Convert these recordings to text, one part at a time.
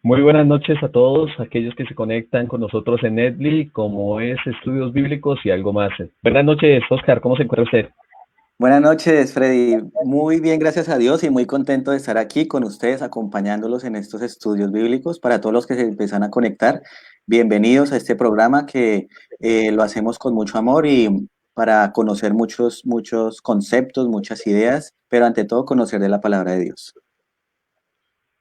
Muy buenas noches a todos aquellos que se conectan con nosotros en Netly, como es Estudios Bíblicos y algo más. Buenas noches, Oscar, ¿cómo se encuentra usted? Buenas noches, Freddy. Muy bien, gracias a Dios y muy contento de estar aquí con ustedes, acompañándolos en estos estudios bíblicos. Para todos los que se empiezan a conectar, bienvenidos a este programa que lo hacemos con mucho amor y para conocer muchos conceptos, muchas ideas, pero ante todo conocer de la palabra de Dios.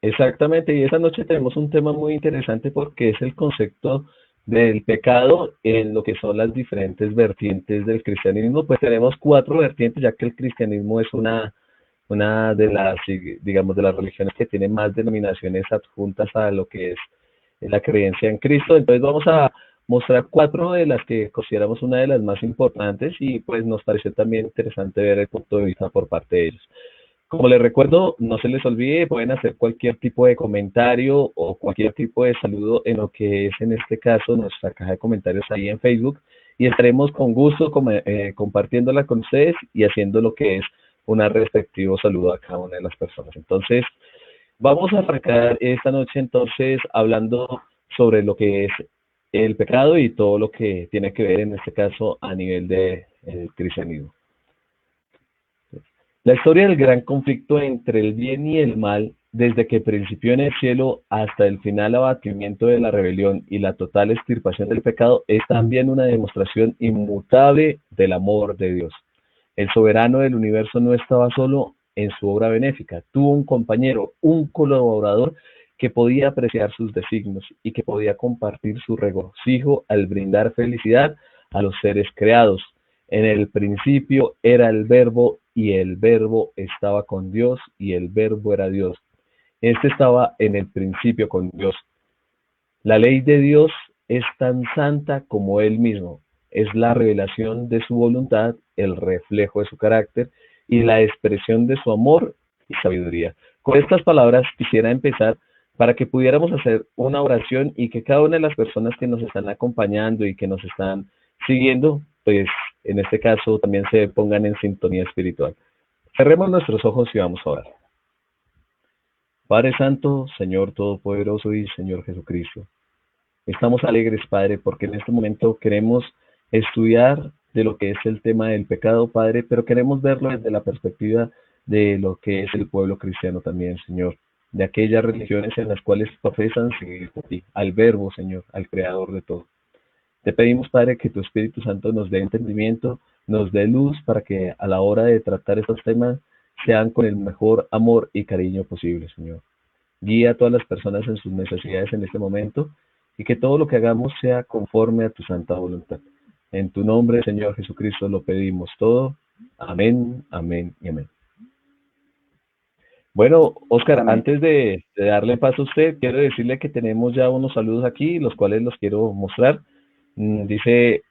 Exactamente, y esta noche tenemos un tema muy interesante porque es el concepto del pecado en lo que son las diferentes vertientes del cristianismo. Pues tenemos cuatro vertientes, ya que el cristianismo es una de las, digamos, de las religiones que tiene más denominaciones adjuntas a lo que es la creencia en Cristo. Entonces vamos a mostrar cuatro de las que consideramos una de las más importantes y pues nos pareció también interesante ver el punto de vista por parte de ellos. Como les recuerdo, no se les olvide, pueden hacer cualquier tipo de comentario o cualquier tipo de saludo en lo que es en este caso nuestra caja de comentarios ahí en Facebook y estaremos con gusto compartiéndola con ustedes y haciendo lo que es un respectivo saludo a cada una de las personas. Entonces, vamos a arrancar esta noche entonces hablando sobre lo que es el pecado y todo lo que tiene que ver en este caso a nivel de cristianismo. La historia del gran conflicto entre el bien y el mal, desde que principió en el cielo hasta el final abatimiento de la rebelión y la total extirpación del pecado, es también una demostración inmutable del amor de Dios. El soberano del universo no estaba solo en su obra benéfica, tuvo un compañero, un colaborador que podía apreciar sus designios y que podía compartir su regocijo al brindar felicidad a los seres creados. En el principio era el verbo y el verbo estaba con Dios y el verbo era Dios. Este estaba en el principio con Dios. La ley de Dios es tan santa como Él mismo. Es la revelación de su voluntad, el reflejo de su carácter y la expresión de su amor y sabiduría. Con estas palabras quisiera empezar para que pudiéramos hacer una oración y que cada una de las personas que nos están acompañando y que nos están siguiendo, pues en este caso también se pongan en sintonía espiritual. Cerremos nuestros ojos y vamos a orar. Padre Santo, Señor Todopoderoso y Señor Jesucristo. Estamos alegres, Padre, porque en este momento queremos estudiar de lo que es el tema del pecado, Padre, pero queremos verlo desde la perspectiva de lo que es el pueblo cristiano también, Señor, de aquellas religiones en las cuales profesan seguir a ti, al Verbo, Señor, al Creador de todo. Te pedimos, Padre, que tu Espíritu Santo nos dé entendimiento, nos dé luz para que a la hora de tratar estos temas sean con el mejor amor y cariño posible, Señor. Guía a todas las personas en sus necesidades en este momento y que todo lo que hagamos sea conforme a tu santa voluntad. En tu nombre, Señor Jesucristo, lo pedimos todo. Amén, amén y amén. Bueno, Oscar, Amén. antes de darle paso a usted, quiero decirle que tenemos ya unos saludos aquí, los cuales los quiero mostrar. Dice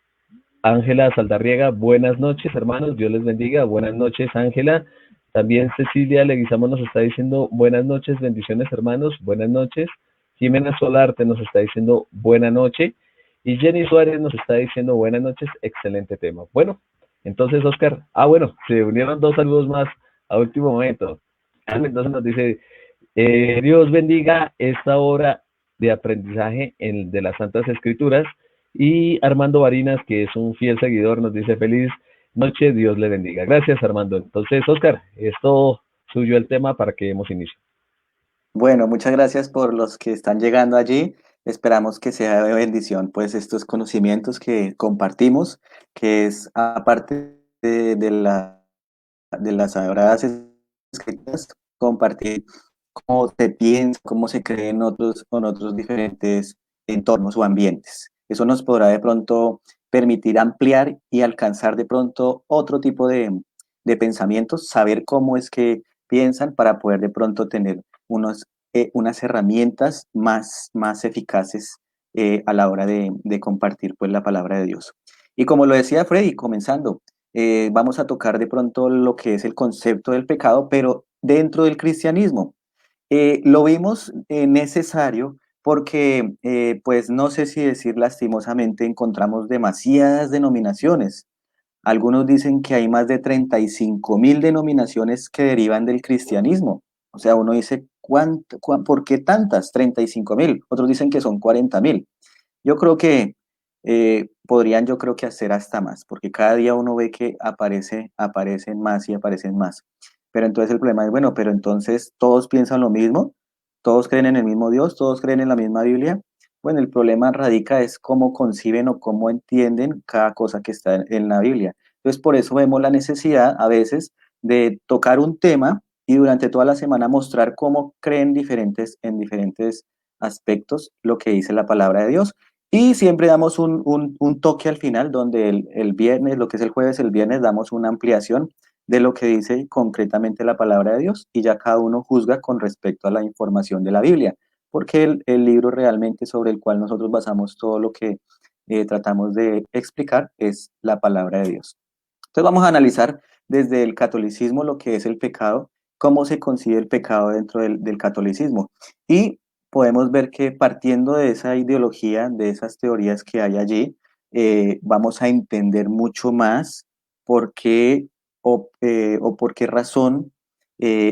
Ángela Saldarriega, buenas noches, hermanos, Dios les bendiga. Buenas noches, Ángela. También Cecilia Leguizamo nos está diciendo buenas noches, bendiciones, hermanos, buenas noches. Jimena Solarte nos está diciendo buena noche. Y Jenny Suárez nos está diciendo buenas noches, excelente tema. Bueno, entonces, Oscar, bueno, se unieron dos saludos más a último momento. Entonces nos dice, Dios bendiga esta hora de aprendizaje de las Santas Escrituras. Y Armando Barinas, que es un fiel seguidor, nos dice feliz noche, Dios le bendiga. Gracias, Armando. Entonces, Oscar, es todo suyo el tema para que demos inicio. Bueno, muchas gracias por los que están llegando allí. Esperamos que sea de bendición, pues estos conocimientos que compartimos, que es aparte de las sagradas escrituras, compartir cómo se piensa, cómo se cree en otros diferentes entornos o ambientes. Eso nos podrá de pronto permitir ampliar y alcanzar de pronto otro tipo de pensamientos, saber cómo es que piensan para poder de pronto tener unas herramientas más eficaces a la hora de compartir pues la palabra de Dios. Y como lo decía Freddy, comenzando, vamos a tocar de pronto lo que es el concepto del pecado, pero dentro del cristianismo. Lo vimos necesario porque, pues no sé si decir lastimosamente, encontramos demasiadas denominaciones. Algunos dicen que hay más de 35.000 denominaciones que derivan del cristianismo. O sea, uno dice, ¿por qué tantas? 35.000. Otros dicen que son 40.000. Yo creo que podrían, yo creo que hacer hasta más, porque cada día uno ve que aparecen más y aparecen más. Pero entonces el problema es, bueno, pero entonces todos piensan lo mismo, todos creen en el mismo Dios, todos creen en la misma Biblia. Bueno, el problema radica es cómo conciben o cómo entienden cada cosa que está en la Biblia. Entonces, por eso vemos la necesidad a veces de tocar un tema y durante toda la semana mostrar cómo creen en diferentes aspectos lo que dice la palabra de Dios. Y siempre damos un toque al final, donde el viernes, lo que es el jueves, el viernes, damos una ampliación de lo que dice concretamente la palabra de Dios y ya cada uno juzga con respecto a la información de la Biblia, porque el libro realmente sobre el cual nosotros basamos todo lo que tratamos de explicar es la palabra de Dios. Entonces vamos a analizar desde el catolicismo lo que es el pecado, cómo se concibe el pecado dentro del catolicismo. Y podemos ver que partiendo de esa ideología, de esas teorías que hay allí, vamos a entender mucho más por qué o por qué razón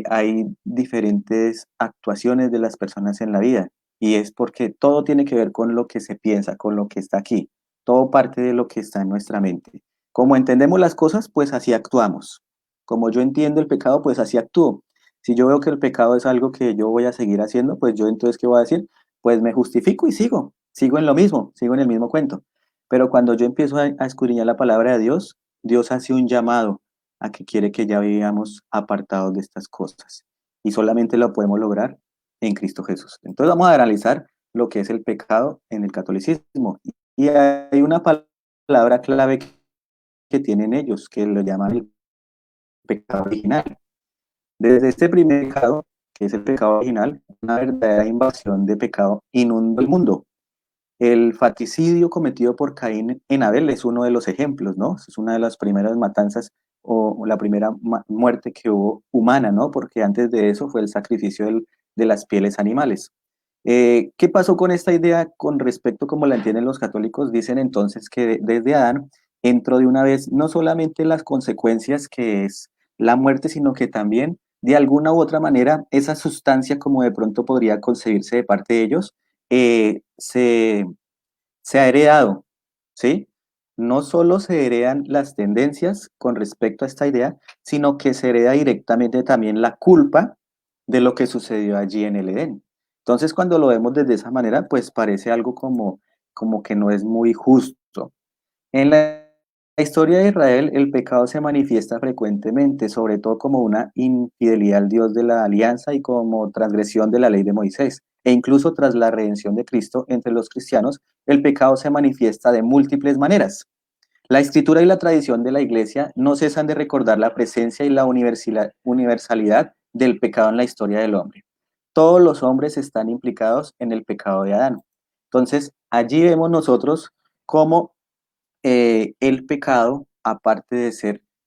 hay diferentes actuaciones de las personas en la vida. Y es porque todo tiene que ver con lo que se piensa, con lo que está aquí. Todo parte de lo que está en nuestra mente. Como entendemos las cosas, pues así actuamos. Como yo entiendo el pecado, pues así actúo. Si yo veo que el pecado es algo que yo voy a seguir haciendo, pues yo entonces, ¿qué voy a decir? Pues me justifico y sigo en lo mismo, sigo en el mismo cuento. Pero cuando yo empiezo a escudriñar la palabra de Dios, Dios hace un llamado a que quiere que ya vivamos apartados de estas cosas. Y solamente lo podemos lograr en Cristo Jesús. Entonces vamos a analizar lo que es el pecado en el catolicismo. Y hay una palabra clave que tienen ellos, que lo llaman el pecado original. Desde este primer pecado, que es el pecado original, una verdadera invasión de pecado inundó el mundo. El faticidio cometido por Caín en Abel es uno de los ejemplos, ¿no? Es una de las primeras matanzas o la primera muerte que hubo humana, ¿no? Porque antes de eso fue el sacrificio de las pieles animales. ¿Qué pasó con esta idea con respecto como la entienden los católicos? Dicen entonces que desde Adán entró de una vez no solamente las consecuencias que es la muerte, sino que también de alguna u otra manera esa sustancia como de pronto podría concebirse de parte de ellos, eh, se, se ha heredado, ¿sí? No solo se heredan las tendencias con respecto a esta idea, sino que se hereda directamente también la culpa de lo que sucedió allí en el Edén. Entonces, cuando lo vemos desde esa manera, pues parece algo como que no es muy justo. En la historia de Israel, el pecado se manifiesta frecuentemente, sobre todo como una infidelidad al Dios de la alianza y como transgresión de la ley de Moisés. E incluso tras la redención de Cristo entre los cristianos, el pecado se manifiesta de múltiples maneras. La escritura y la tradición de la iglesia no cesan de recordar la presencia y la universalidad del pecado en la historia del hombre. Todos los hombres están implicados en el pecado de Adán. Entonces, allí vemos nosotros cómo el pecado, aparte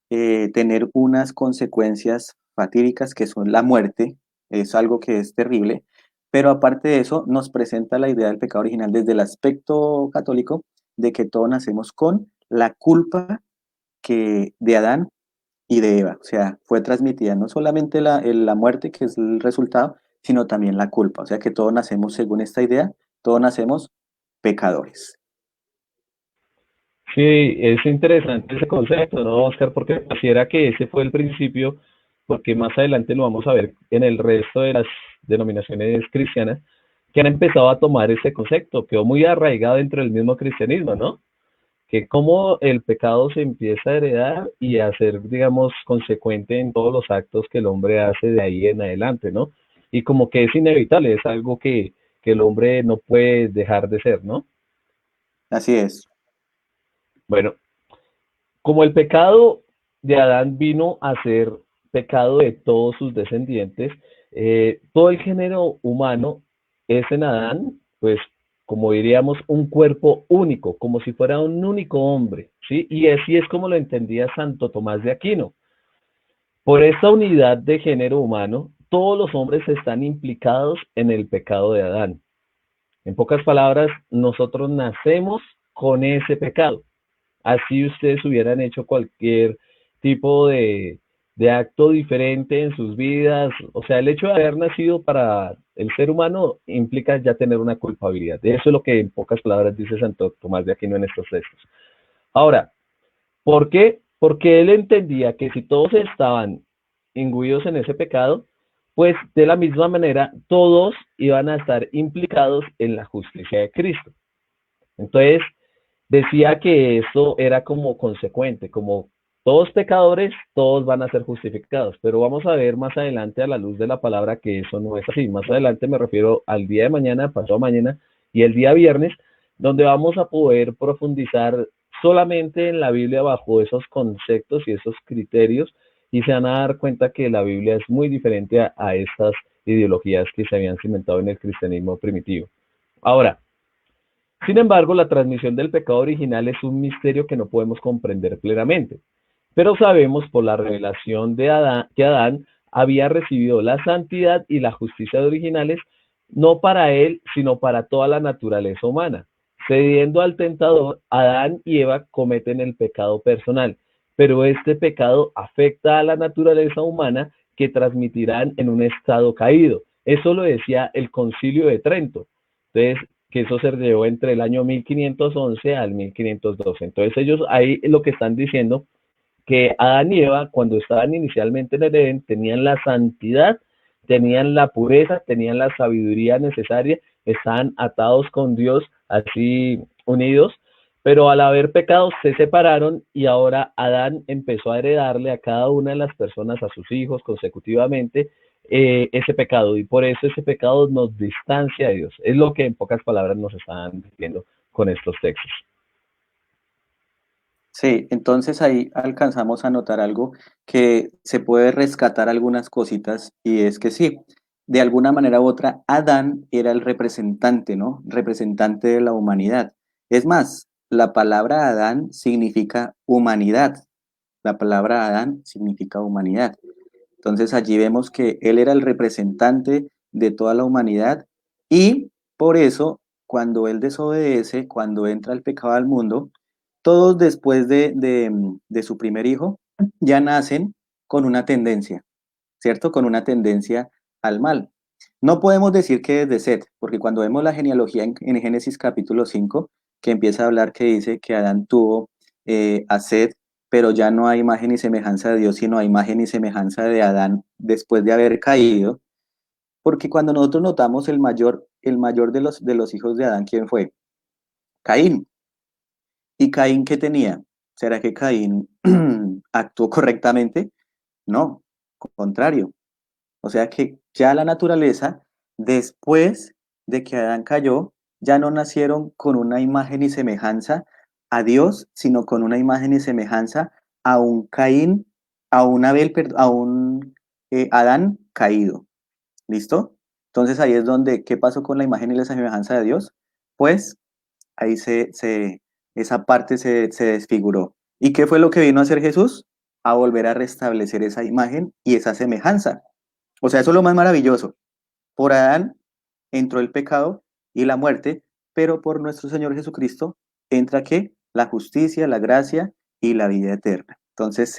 de tener unas consecuencias fatídicas que son la muerte, es algo que es terrible, pero aparte de eso nos presenta la idea del pecado original desde el aspecto católico de que todos nacemos con la culpa de Adán y de Eva, o sea, fue transmitida no solamente la muerte, que es el resultado, sino también la culpa, o sea que todos nacemos según esta idea, todos nacemos pecadores. Sí, es interesante ese concepto, ¿no, Oscar? Porque pareciera que ese fue el principio, porque más adelante lo vamos a ver en el resto de las denominaciones cristianas, que han empezado a tomar ese concepto, quedó muy arraigado dentro del mismo cristianismo, ¿no? Que cómo el pecado se empieza a heredar y a ser, digamos, consecuente en todos los actos que el hombre hace de ahí en adelante, ¿no? Y como que es inevitable, es algo que el hombre no puede dejar de ser, ¿no? Así es. Bueno, como el pecado de Adán vino a ser pecado de todos sus descendientes, todo el género humano es en Adán, pues como diríamos, un cuerpo único, como si fuera un único hombre, ¿sí? Y así es como lo entendía Santo Tomás de Aquino. Por esta unidad de género humano, todos los hombres están implicados en el pecado de Adán. En pocas palabras, nosotros nacemos con ese pecado. Así ustedes hubieran hecho cualquier tipo de acto diferente en sus vidas. O sea, el hecho de haber nacido para el ser humano implica ya tener una culpabilidad. Eso es lo que en pocas palabras dice Santo Tomás de Aquino en estos textos. Ahora, ¿por qué? Porque él entendía que si todos estaban imbuidos en ese pecado, pues de la misma manera todos iban a estar implicados en la justicia de Cristo. Entonces, decía que esto era como consecuente, como todos pecadores, todos van a ser justificados, pero vamos a ver más adelante a la luz de la palabra que eso no es así. Más adelante me refiero al día de mañana, pasado mañana y el día viernes, donde vamos a poder profundizar solamente en la Biblia bajo esos conceptos y esos criterios y se van a dar cuenta que la Biblia es muy diferente a estas ideologías que se habían cimentado en el cristianismo primitivo. Ahora, sin embargo, la transmisión del pecado original es un misterio que no podemos comprender plenamente, pero sabemos por la revelación de Adán que Adán había recibido la santidad y la justicia originales no para él, sino para toda la naturaleza humana. Cediendo al tentador, Adán y Eva cometen el pecado personal, pero este pecado afecta a la naturaleza humana que transmitirán en un estado caído. Eso lo decía el Concilio de Trento. Entonces, que eso se llevó entre el año 1511 al 1512. Entonces ellos ahí lo que están diciendo que Adán y Eva cuando estaban inicialmente en el Edén tenían la santidad, tenían la pureza, tenían la sabiduría necesaria, estaban atados con Dios, así unidos, pero al haber pecado se separaron y ahora Adán empezó a heredarle a cada una de las personas, a sus hijos consecutivamente, ese pecado y por eso ese pecado nos distancia de Dios. Es lo que en pocas palabras nos están diciendo con estos textos. Sí, entonces ahí alcanzamos a notar algo que se puede rescatar algunas cositas y es que sí, de alguna manera u otra, Adán era el representante, ¿no? Representante de la humanidad. Es más, la palabra Adán significa humanidad. La palabra Adán significa humanidad. Entonces allí vemos que él era el representante de toda la humanidad y por eso cuando él desobedece, cuando entra el pecado al mundo, todos después de su primer hijo ya nacen con una tendencia, ¿cierto? Con una tendencia al mal. No podemos decir que desde Set, porque cuando vemos la genealogía en Génesis capítulo 5, que empieza a hablar que dice que Adán tuvo a Set, pero ya no hay imagen y semejanza de Dios, sino hay imagen y semejanza de Adán después de haber caído, porque cuando nosotros notamos el mayor de los hijos de Adán, ¿quién fue? Caín. ¿Y Caín qué tenía? ¿Será que Caín actuó correctamente? No, contrario. O sea que ya la naturaleza, después de que Adán cayó, ya no nacieron con una imagen y semejanza a Dios, sino con una imagen y semejanza a un Caín, a un Abel, a un Adán caído. ¿Listo? Entonces ahí es donde, ¿qué pasó con la imagen y la semejanza de Dios? Pues ahí esa parte se desfiguró. ¿Y qué fue lo que vino a hacer Jesús? A volver a restablecer esa imagen y esa semejanza. O sea, eso es lo más maravilloso. Por Adán entró el pecado y la muerte, pero por nuestro Señor Jesucristo entra ¿qué? La justicia, la gracia y la vida eterna. Entonces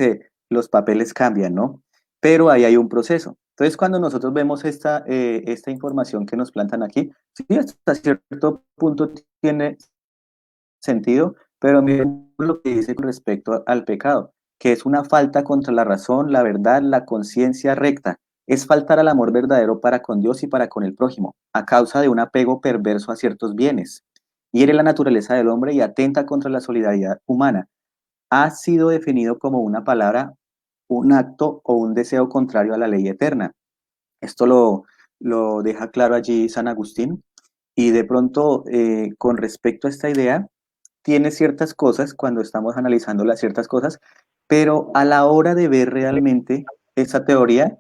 los papeles cambian, ¿no? Pero ahí hay un proceso. Entonces, cuando nosotros vemos esta información que nos plantan aquí, sí, hasta cierto punto tiene sentido, pero miren lo que dice con respecto al pecado, que es una falta contra la razón, la verdad, la conciencia recta. Es faltar al amor verdadero para con Dios y para con el prójimo, a causa de un apego perverso a ciertos bienes. Hiere la naturaleza del hombre y atenta contra la solidaridad humana. Ha sido definido como una palabra, un acto o un deseo contrario a la ley eterna. Esto lo deja claro allí San Agustín. Y de pronto, con respecto a esta idea, tiene ciertas cosas cuando estamos analizando las ciertas cosas, pero a la hora de ver realmente esa teoría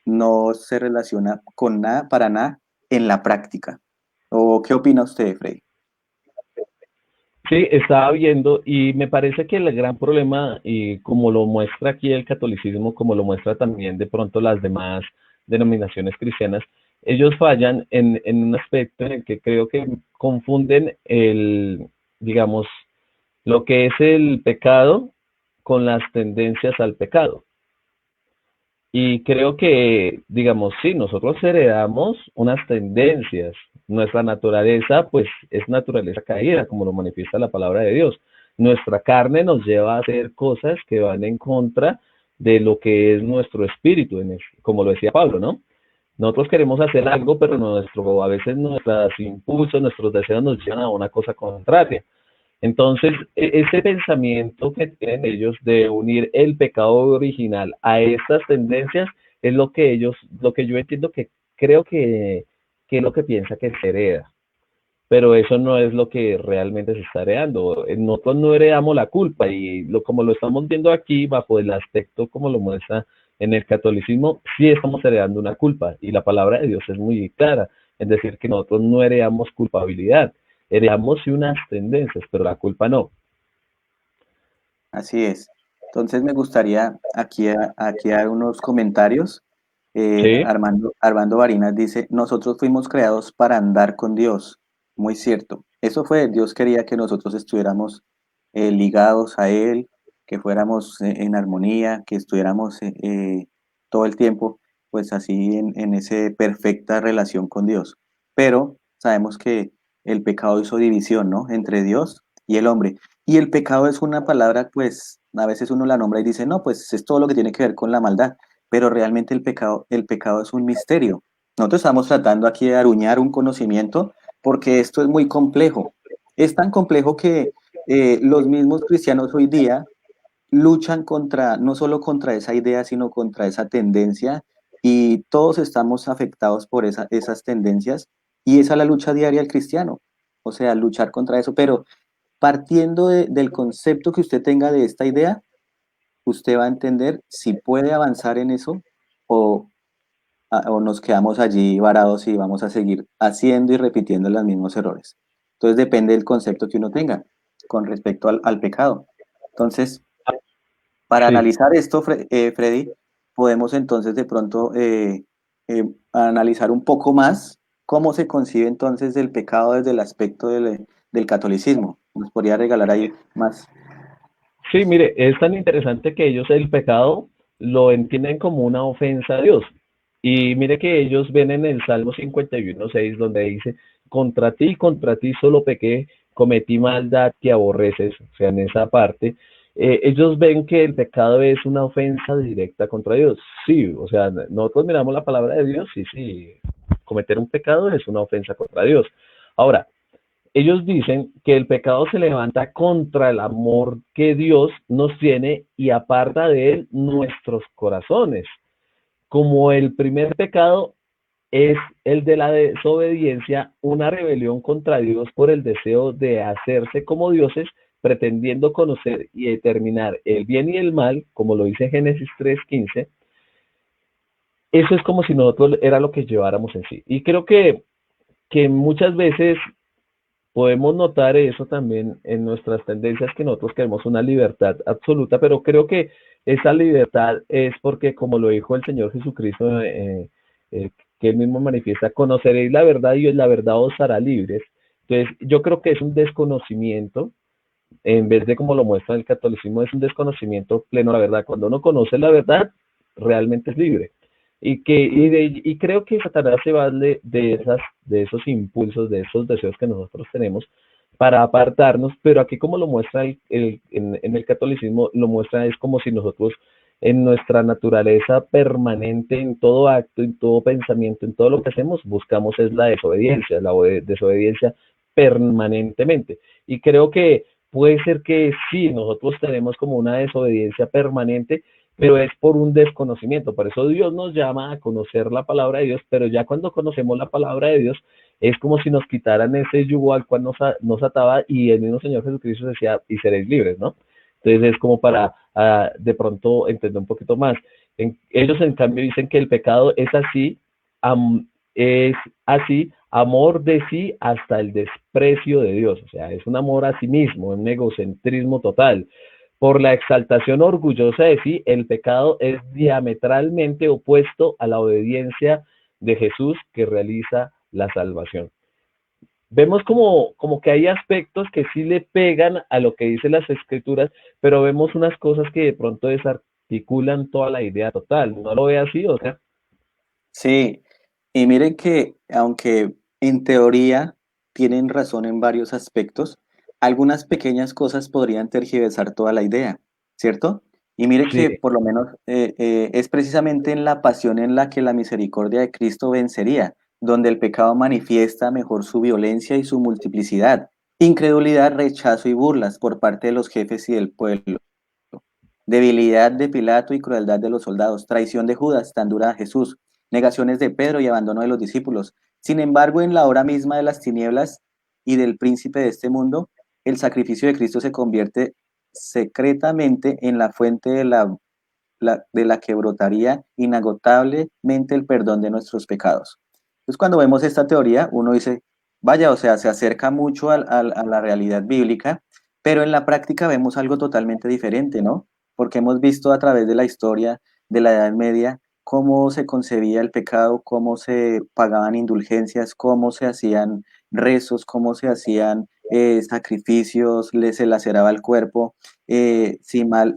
no se relaciona con nada, para nada, en la práctica. ¿O qué opina usted, Frey? Sí, estaba viendo y me parece que el gran problema, y como lo muestra aquí el catolicismo, como lo muestra también de pronto las demás denominaciones cristianas, ellos fallan en un aspecto en el que creo que confunden digamos, lo que es el pecado con las tendencias al pecado. Y creo que, digamos, sí, nosotros heredamos unas tendencias. Nuestra naturaleza, pues, es naturaleza caída, como lo manifiesta la palabra de Dios. Nuestra carne nos lleva a hacer cosas que van en contra de lo que es nuestro espíritu, como lo decía Pablo, ¿no? Nosotros queremos hacer algo, pero a veces nuestros impulsos, nuestros deseos nos llevan a una cosa contraria. Entonces, ese pensamiento que tienen ellos de unir el pecado original a estas tendencias es lo que yo entiendo que creo que es lo que piensa que se hereda. Pero eso no es lo que realmente se está heredando. Nosotros no heredamos la culpa y como lo estamos viendo aquí, bajo el aspecto como lo muestra en el catolicismo, sí estamos heredando una culpa y la palabra de Dios es muy clara en decir que nosotros no heredamos culpabilidad, heredamos sí unas tendencias, pero la culpa no. Así es. Entonces me gustaría aquí dar unos comentarios. Sí, Armando Barinas dice, nosotros fuimos creados para andar con Dios. Muy cierto. Eso fue, Dios quería que nosotros estuviéramos ligados a Él, que fuéramos en armonía, que estuviéramos todo el tiempo, pues así en esa perfecta relación con Dios. Pero sabemos que el pecado hizo división, ¿no? Entre Dios y el hombre. Y el pecado es una palabra, pues a veces uno la nombra y dice, no, pues es todo lo que tiene que ver con la maldad, pero realmente el pecado es un misterio. Nosotros estamos tratando aquí de aruñar un conocimiento porque esto es muy complejo. Es tan complejo que los mismos cristianos hoy día luchan contra, no solo contra esa idea, sino contra esa tendencia y todos estamos afectados por esas tendencias y esa es la lucha diaria del cristiano, o sea, luchar contra eso, pero partiendo del concepto que usted tenga de esta idea, usted va a entender si puede avanzar en eso o, o nos quedamos allí varados y vamos a seguir haciendo y repitiendo los mismos errores. Entonces depende del concepto que uno tenga con respecto al pecado. Entonces, para sí. analizar esto, Freddy, podemos entonces de pronto analizar un poco más cómo se concibe entonces el pecado desde el aspecto del catolicismo. Nos podría regalar ahí más. Sí, mire, es tan interesante que ellos el pecado lo entienden como una ofensa a Dios. Y mire que ellos ven en el Salmo 51:6 donde dice, contra ti solo pequé, cometí maldad que aborreces. O sea, en esa parte, ellos ven que el pecado es una ofensa directa contra Dios. Sí, o sea, nosotros miramos la palabra de Dios y sí, cometer un pecado es una ofensa contra Dios. Ahora, ellos dicen que el pecado se levanta contra el amor que Dios nos tiene y aparta de él nuestros corazones. Como el primer pecado es el de la desobediencia, una rebelión contra Dios por el deseo de hacerse como dioses, pretendiendo conocer y determinar el bien y el mal, como lo dice Génesis 3:15, eso es como si nosotros era lo que lleváramos en sí. Y creo que muchas veces podemos notar eso también en nuestras tendencias, que nosotros queremos una libertad absoluta, pero creo que esa libertad es porque, como lo dijo el Señor Jesucristo, que él mismo manifiesta, conoceréis la verdad y la verdad os hará libres. Entonces, yo creo que es un desconocimiento, en vez de como lo muestra el catolicismo, es un desconocimiento pleno de la verdad. Cuando uno conoce la verdad, realmente es libre. Y creo que Satanás se vale de esos impulsos, de esos deseos que nosotros tenemos para apartarnos, pero aquí como lo muestra en el catolicismo, lo muestra es como si nosotros en nuestra naturaleza permanente, en todo acto, en todo pensamiento, en todo lo que hacemos, buscamos es la desobediencia permanentemente. Y creo que puede ser que sí, nosotros tenemos como una desobediencia permanente, pero es por un desconocimiento. Por eso Dios nos llama a conocer la palabra de Dios, pero ya cuando conocemos la palabra de Dios, es como si nos quitaran ese yugo al cual nos ataba y el mismo Señor Jesucristo decía, y seréis libres, ¿no? Entonces es como para de pronto entender un poquito más. Ellos en cambio dicen que el pecado es así, amor de sí hasta el desprecio de Dios, o sea, es un amor a sí mismo, un egocentrismo total. Por la exaltación orgullosa de sí, el pecado es diametralmente opuesto a la obediencia de Jesús que realiza la salvación. Vemos como que hay aspectos que sí le pegan a lo que dicen las escrituras, pero vemos unas cosas que de pronto desarticulan toda la idea total. ¿No lo ve así, o sea? Sí, y miren que aunque en teoría tienen razón en varios aspectos, algunas pequeñas cosas podrían tergiversar toda la idea, ¿cierto? Y mire Sí, que por lo menos es precisamente en la pasión en la que la misericordia de Cristo vencería, donde el pecado manifiesta mejor su violencia y su multiplicidad, incredulidad, rechazo y burlas por parte de los jefes y del pueblo. Debilidad de Pilato y crueldad de los soldados, traición de Judas, tan dura a Jesús, negaciones de Pedro y abandono de los discípulos. Sin embargo, en la hora misma de las tinieblas y del príncipe de este mundo, el sacrificio de Cristo se convierte secretamente en la fuente de la que brotaría inagotablemente el perdón de nuestros pecados. Entonces, cuando vemos esta teoría, uno dice, vaya, o sea, se acerca mucho a la realidad bíblica, pero en la práctica vemos algo totalmente diferente, ¿no? Porque hemos visto a través de la historia de la Edad Media cómo se concebía el pecado, cómo se pagaban indulgencias, cómo se hacían rezos, cómo se hacían sacrificios, se laceraba el cuerpo. Si mal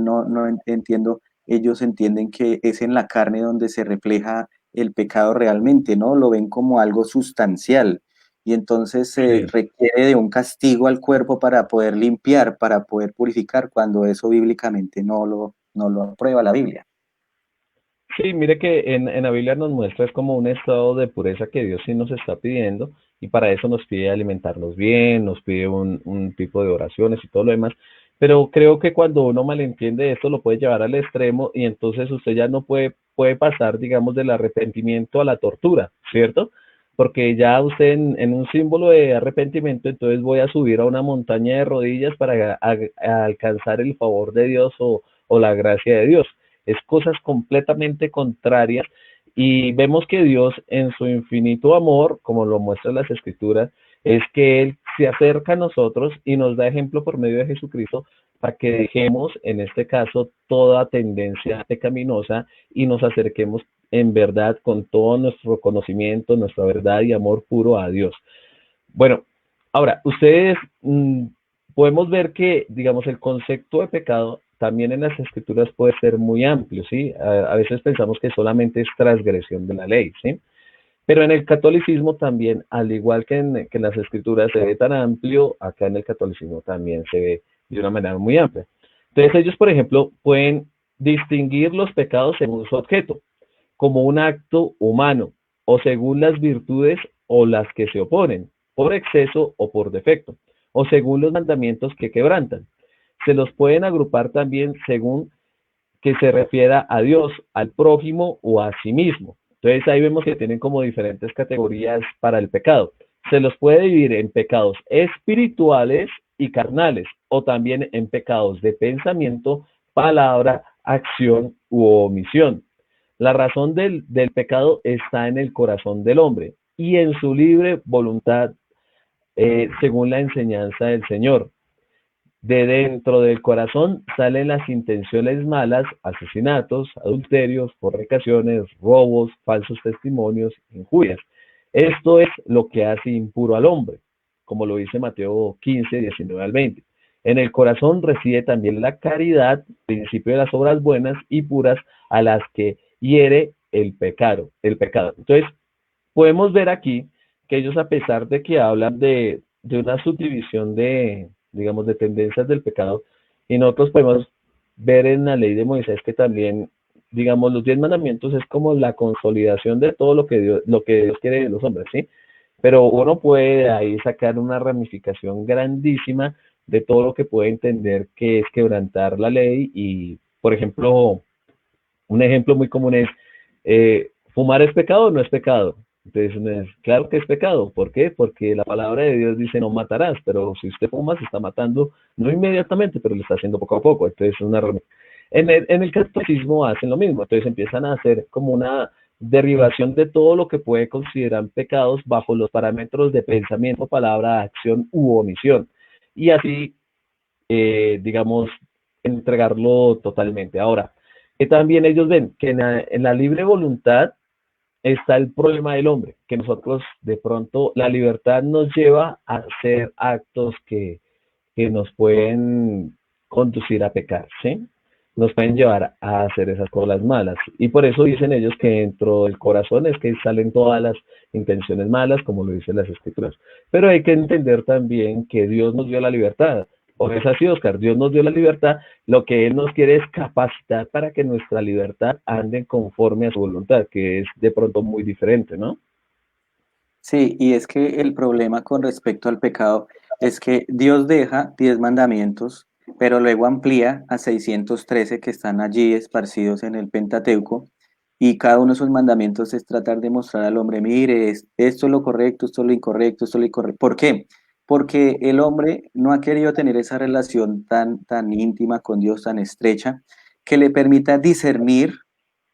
no entiendo, ellos entienden que es en la carne donde se refleja el pecado realmente, ¿no? Lo ven como algo sustancial y entonces se sí. requiere de un castigo al cuerpo para poder limpiar, para poder purificar, cuando eso bíblicamente no lo aprueba la Biblia. Sí, mire que en la Biblia nos muestra es como un estado de pureza que Dios sí nos está pidiendo y para eso nos pide alimentarnos bien, nos pide un tipo de oraciones y todo lo demás, pero creo que cuando uno malentiende esto lo puede llevar al extremo y entonces usted ya no puede pasar, digamos, del arrepentimiento a la tortura, ¿cierto? Porque ya usted en un símbolo de arrepentimiento, entonces voy a subir a una montaña de rodillas para a alcanzar el favor de Dios o la gracia de Dios es cosas completamente contrarias y vemos que Dios en su infinito amor, como lo muestran las escrituras, es que Él se acerca a nosotros y nos da ejemplo por medio de Jesucristo para que dejemos, en este caso, toda tendencia pecaminosa y nos acerquemos en verdad con todo nuestro conocimiento, nuestra verdad y amor puro a Dios. Bueno, ahora, ustedes podemos ver que, digamos, el concepto de pecado también en las escrituras puede ser muy amplio, ¿sí? A veces pensamos que solamente es transgresión de la ley, ¿sí? Pero en el catolicismo también, al igual que en las escrituras se ve tan amplio, acá en el catolicismo también se ve de una manera muy amplia. Entonces ellos, por ejemplo, pueden distinguir los pecados según su objeto, como un acto humano, o según las virtudes o las que se oponen, por exceso o por defecto, o según los mandamientos que quebrantan. Se los pueden agrupar también según que se refiera a Dios, al prójimo o a sí mismo. Entonces ahí vemos que tienen como diferentes categorías para el pecado. Se los puede dividir en pecados espirituales y carnales, o también en pecados de pensamiento, palabra, acción u omisión. La razón del pecado está en el corazón del hombre y en su libre voluntad, según la enseñanza del Señor. De dentro del corazón salen las intenciones malas, asesinatos, adulterios, fornicaciones, robos, falsos testimonios, injurias. Esto es lo que hace impuro al hombre, como lo dice Mateo 15, 19 al 20. En el corazón reside también la caridad, principio de las obras buenas y puras, a las que hiere el pecado. Entonces, podemos ver aquí que ellos, a pesar de que hablan de una subdivisión de, digamos, de tendencias del pecado, y nosotros podemos ver en la ley de Moisés que también, digamos, los 10 mandamientos es como la consolidación de todo lo que Dios quiere de los hombres, ¿sí? Pero uno puede ahí sacar una ramificación grandísima de todo lo que puede entender que es quebrantar la ley y, por ejemplo, un ejemplo muy común es, ¿fumar es pecado o no es pecado? Entonces, claro que es pecado. ¿Por qué? Porque la palabra de Dios dice no matarás, pero si usted fuma se está matando, no inmediatamente, pero lo está haciendo poco a poco. Entonces, es una... En el catolicismo hacen lo mismo, entonces empiezan a hacer como una derribación de todo lo que puede considerar pecados bajo los parámetros de pensamiento, palabra, acción u omisión. Y así, digamos, entregarlo totalmente. Ahora, que también ellos ven que en la libre voluntad está el problema del hombre, que nosotros de pronto la libertad nos lleva a hacer actos que nos pueden conducir a pecar, ¿sí? nos pueden llevar a hacer esas cosas malas. Y por eso dicen ellos que dentro del corazón es que salen todas las intenciones malas, como lo dicen las escrituras. Pero hay que entender también que Dios nos dio la libertad. Por eso así, Oscar, Dios nos dio la libertad, lo que Él nos quiere es capacitar para que nuestra libertad ande conforme a su voluntad, que es de pronto muy diferente, ¿no? Sí, y es que el problema con respecto al pecado es que Dios deja 10 mandamientos, pero luego amplía a 613 que están allí esparcidos en el Pentateuco, y cada uno de esos mandamientos es tratar de mostrar al hombre, mire, esto es lo correcto, esto es lo incorrecto, esto es lo incorrecto. ¿Por qué? Porque el hombre no ha querido tener esa relación tan íntima con Dios, tan estrecha, que le permita discernir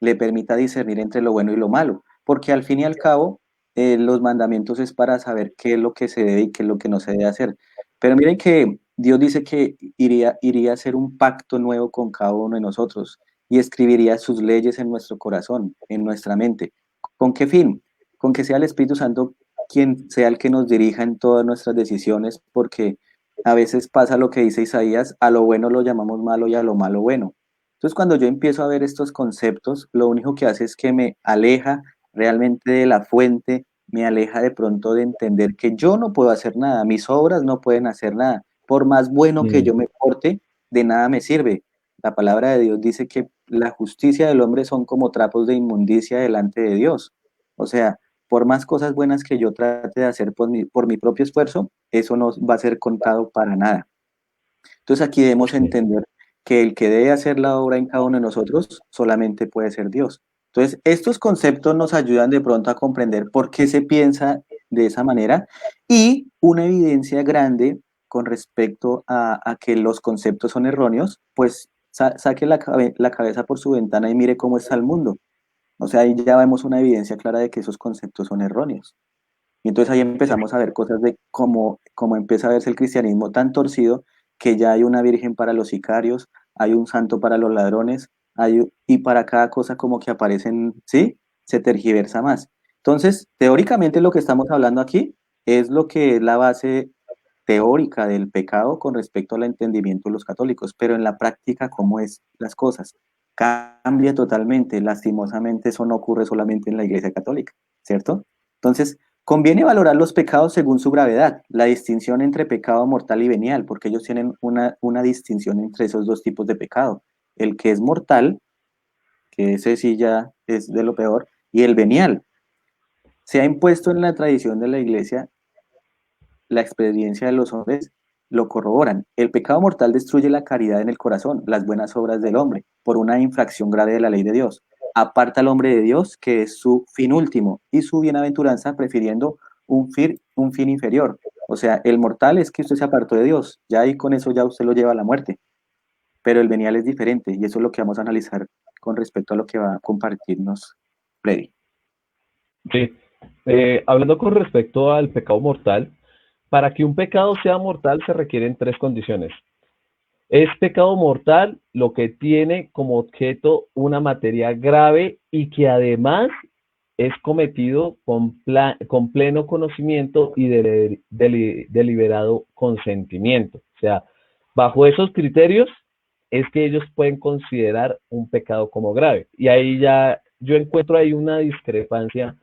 entre lo bueno y lo malo, porque al fin y al cabo los mandamientos es para saber qué es lo que se debe y qué es lo que no se debe hacer. Pero miren que Dios dice que iría a hacer un pacto nuevo con cada uno de nosotros y escribiría sus leyes en nuestro corazón, en nuestra mente. ¿Con qué fin? Con que sea el Espíritu Santo quien sea el que nos dirija en todas nuestras decisiones, porque a veces pasa lo que dice Isaías, a lo bueno lo llamamos malo y a lo malo bueno. Entonces, cuando yo empiezo a ver estos conceptos, lo único que hace es que me aleja realmente de la fuente, me aleja de pronto de entender que yo no puedo hacer nada, mis obras no pueden hacer nada. Por más bueno que yo Mm, me porte, de nada me sirve. La palabra de Dios dice que la justicia del hombre son como trapos de inmundicia delante de Dios. O sea, por más cosas buenas que yo trate de hacer por mi propio esfuerzo, eso no va a ser contado para nada. Entonces aquí debemos sí, entender que el que debe hacer la obra en cada uno de nosotros solamente puede ser Dios. Entonces, estos conceptos nos ayudan de pronto a comprender por qué se piensa de esa manera y una evidencia grande con respecto a que los conceptos son erróneos, pues saque la cabeza por su ventana y mire cómo está el mundo. O sea, ahí ya vemos una evidencia clara de que esos conceptos son erróneos. Y entonces ahí sí. empezamos a ver cosas de cómo empieza a verse el cristianismo tan torcido que ya hay una virgen para los sicarios, hay un santo para los ladrones, y para cada cosa como que aparecen, ¿sí? Se tergiversa más. Entonces, teóricamente lo que estamos hablando aquí es lo que es la base teórica del pecado con respecto al entendimiento de los católicos, pero en la práctica, ¿cómo es las cosas? Cambia totalmente. Lastimosamente, eso no ocurre solamente en la Iglesia Católica, ¿cierto? Entonces, conviene valorar los pecados según su gravedad, la distinción entre pecado mortal y venial, porque ellos tienen una distinción entre esos dos tipos de pecado. El que es mortal, que ese sí ya es de lo peor, y el venial. Se ha impuesto en la tradición de la Iglesia, la experiencia de los hombres lo corroboran. El pecado mortal destruye la caridad en el corazón, las buenas obras del hombre, por una infracción grave de la ley de Dios. Aparta al hombre de Dios, que es su fin último, y su bienaventuranza, prefiriendo un fin inferior. O sea, el mortal es que usted se apartó de Dios, ya ahí con eso ya usted lo lleva a la muerte, pero el venial es diferente, y eso es lo que vamos a analizar con respecto a lo que va a compartirnos Freddy. Sí. Hablando con respecto al pecado mortal, para que un pecado sea mortal se requieren tres condiciones. Es pecado mortal lo que tiene como objeto una materia grave y que además es cometido con pleno conocimiento y deliberado consentimiento. O sea, bajo esos criterios es que ellos pueden considerar un pecado como grave. Y ahí ya yo encuentro ahí una discrepancia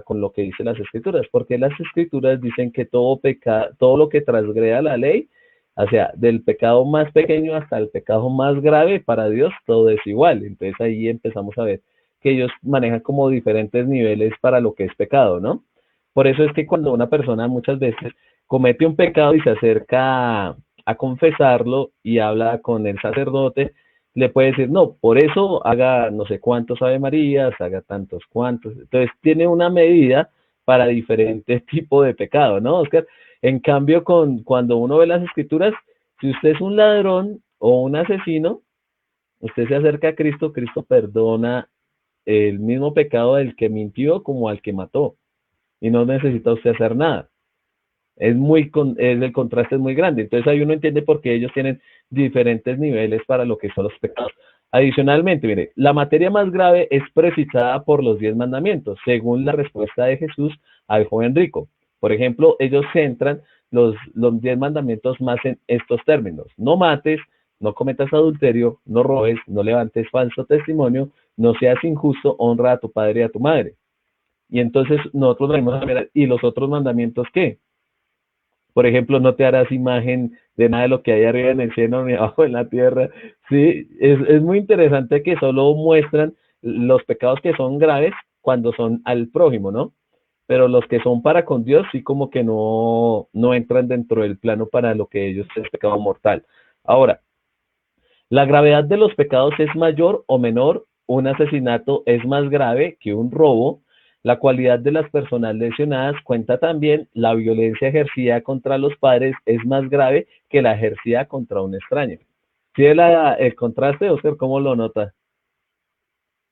con lo que dicen las escrituras, porque las escrituras dicen que todo lo que transgreda la ley, o sea, del pecado más pequeño hasta el pecado más grave, para Dios todo es igual. Entonces ahí empezamos a ver que ellos manejan como diferentes niveles para lo que es pecado, ¿no? Por eso es que cuando una persona muchas veces comete un pecado y se acerca a confesarlo y habla con el sacerdote, le puede decir, no, por eso haga no sé cuántos Ave Marías, haga tantos cuantos. Entonces tiene una medida para diferentes tipos de pecado, ¿no, Oscar? En cambio, cuando uno ve las escrituras, si usted es un ladrón o un asesino, usted se acerca a Cristo, Cristo perdona el mismo pecado del que mintió como al que mató. Y no necesita usted hacer nada. El contraste es muy grande. Entonces ahí uno entiende por qué ellos tienen diferentes niveles para lo que son los pecados. Adicionalmente, mire, la materia más grave es precisada por los 10 mandamientos, según la respuesta de Jesús al joven rico. Por ejemplo, ellos centran los 10 mandamientos más en estos términos. No mates, no cometas adulterio, no robes, no levantes falso testimonio, no seas injusto, honra a tu padre y a tu madre. Y entonces nosotros venimos a mirar, ¿y los otros mandamientos qué? Por ejemplo, no te harás imagen de nada de lo que hay arriba en el cielo ni abajo en la tierra. Sí, es muy interesante que solo muestran los pecados que son graves cuando son al prójimo, ¿no? Pero los que son para con Dios sí como que no entran dentro del plano para lo que ellos es pecado mortal. Ahora, la gravedad de los pecados es mayor o menor, un asesinato es más grave que un robo, la cualidad de las personas lesionadas cuenta también, la violencia ejercida contra los padres es más grave que la ejercida contra un extraño. ¿Sí el contraste, Oscar, cómo lo nota?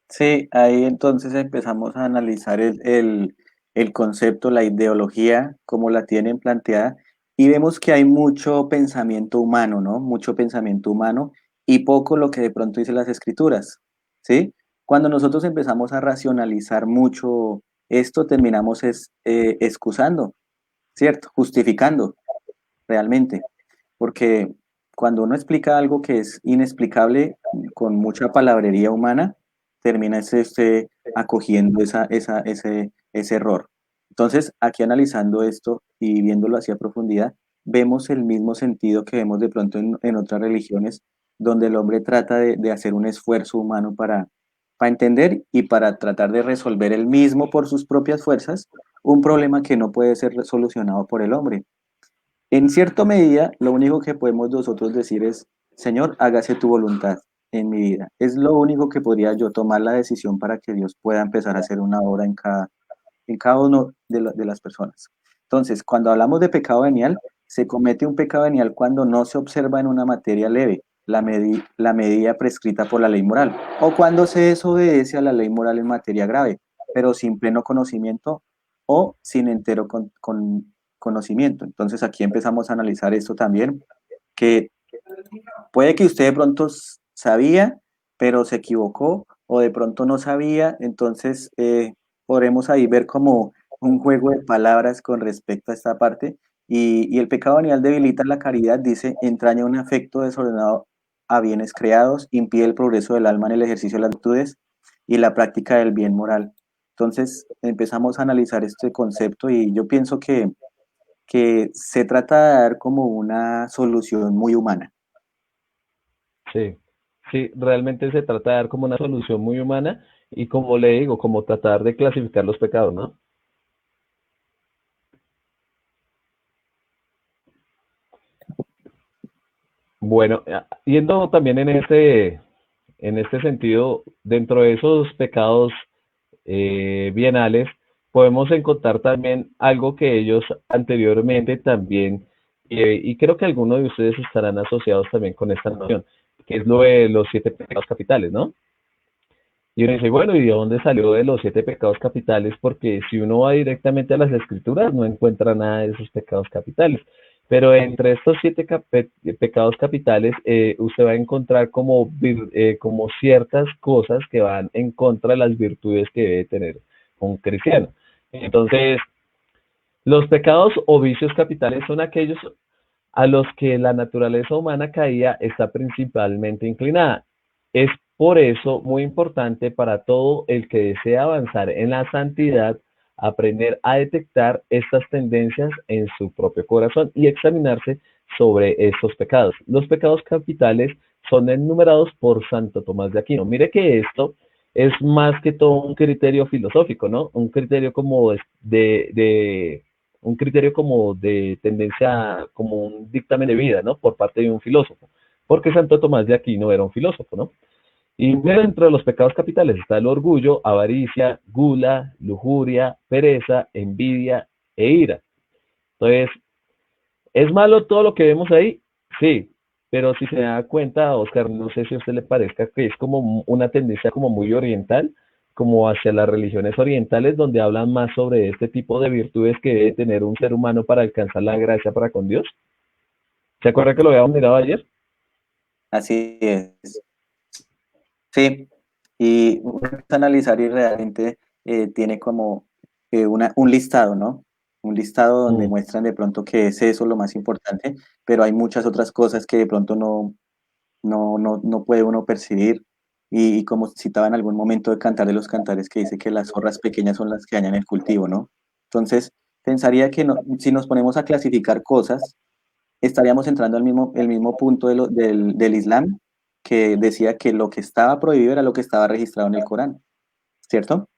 Sí, ahí entonces empezamos a analizar el concepto, la ideología, cómo la tienen planteada, y vemos que hay mucho pensamiento humano, ¿no? Mucho pensamiento humano y poco lo que de pronto dicen las escrituras, ¿sí? Cuando nosotros empezamos a racionalizar mucho esto, terminamos excusando, ¿cierto? Justificando realmente, porque cuando uno explica algo que es inexplicable con mucha palabrería humana, termina acogiendo ese error. Entonces, aquí analizando esto y viéndolo así a profundidad, vemos el mismo sentido que vemos de pronto en otras religiones, donde el hombre trata de hacer un esfuerzo humano para entender y para tratar de resolver él mismo por sus propias fuerzas un problema que no puede ser solucionado por el hombre. En cierta medida, lo único que podemos nosotros decir es, Señor, hágase tu voluntad en mi vida. Es lo único que podría yo tomar la decisión para que Dios pueda empezar a hacer una obra en cada uno de las personas. Entonces, cuando hablamos de pecado venial, se comete un pecado venial cuando no se observa en una materia leve la medida prescrita por la ley moral, o cuando se desobedece a la ley moral en materia grave, pero sin pleno conocimiento o sin entero conocimiento. Entonces, aquí empezamos a analizar esto también, que puede que usted de pronto sabía, pero se equivocó, o de pronto no sabía, entonces podremos ahí ver como un juego de palabras con respecto a esta parte. Y el pecado venial debilita la caridad, dice, entraña un afecto desordenado a bienes creados, impide el progreso del alma en el ejercicio de las virtudes y la práctica del bien moral. Entonces empezamos a analizar este concepto y yo pienso que se trata de dar como una solución muy humana. Sí, sí, realmente se trata de dar como una solución muy humana y como le digo, como tratar de clasificar los pecados, ¿no? Bueno, yendo también en este sentido, dentro de esos pecados bienales, podemos encontrar también algo que ellos anteriormente también, y creo que algunos de ustedes estarán asociados también con esta noción, que es lo de los siete pecados capitales, ¿no? Y uno dice, bueno, ¿y de dónde salió de los siete pecados capitales? Porque si uno va directamente a las escrituras, no encuentra nada de esos pecados capitales. Pero entre estos siete pecados capitales, usted va a encontrar como ciertas cosas que van en contra de las virtudes que debe tener un cristiano. Entonces, los pecados o vicios capitales son aquellos a los que la naturaleza humana caída está principalmente inclinada. Es por eso muy importante para todo el que desea avanzar en la santidad aprender a detectar estas tendencias en su propio corazón y examinarse sobre estos pecados. Los pecados capitales son enumerados por Santo Tomás de Aquino. Mire que esto es más que todo un criterio filosófico, ¿no? Un criterio como de un criterio como de tendencia, como un dictamen de vida, ¿no? Por parte de un filósofo. Porque Santo Tomás de Aquino era un filósofo, ¿no? Y dentro de los pecados capitales está el orgullo, avaricia, gula, lujuria, pereza, envidia e ira. Entonces, ¿es malo todo lo que vemos ahí? Sí, pero si se da cuenta, Oscar, no sé si a usted le parezca que es como una tendencia como muy oriental, como hacia las religiones orientales, donde hablan más sobre este tipo de virtudes que debe tener un ser humano para alcanzar la gracia para con Dios. ¿Se acuerda que lo habíamos mirado ayer? Así es. Sí, y uno empieza a analizar y realmente tiene como un listado, ¿no? Un listado donde Mm, muestran de pronto que es eso lo más importante, pero hay muchas otras cosas que de pronto no puede uno percibir. Y como citaba en algún momento de Cantar de los Cantares, que dice que las zorras pequeñas son las que dañan el cultivo, ¿no? Entonces, pensaría que si nos ponemos a clasificar cosas, estaríamos entrando al el mismo punto del Islam, que decía que lo que estaba prohibido era lo que estaba registrado en el Corán, ¿cierto?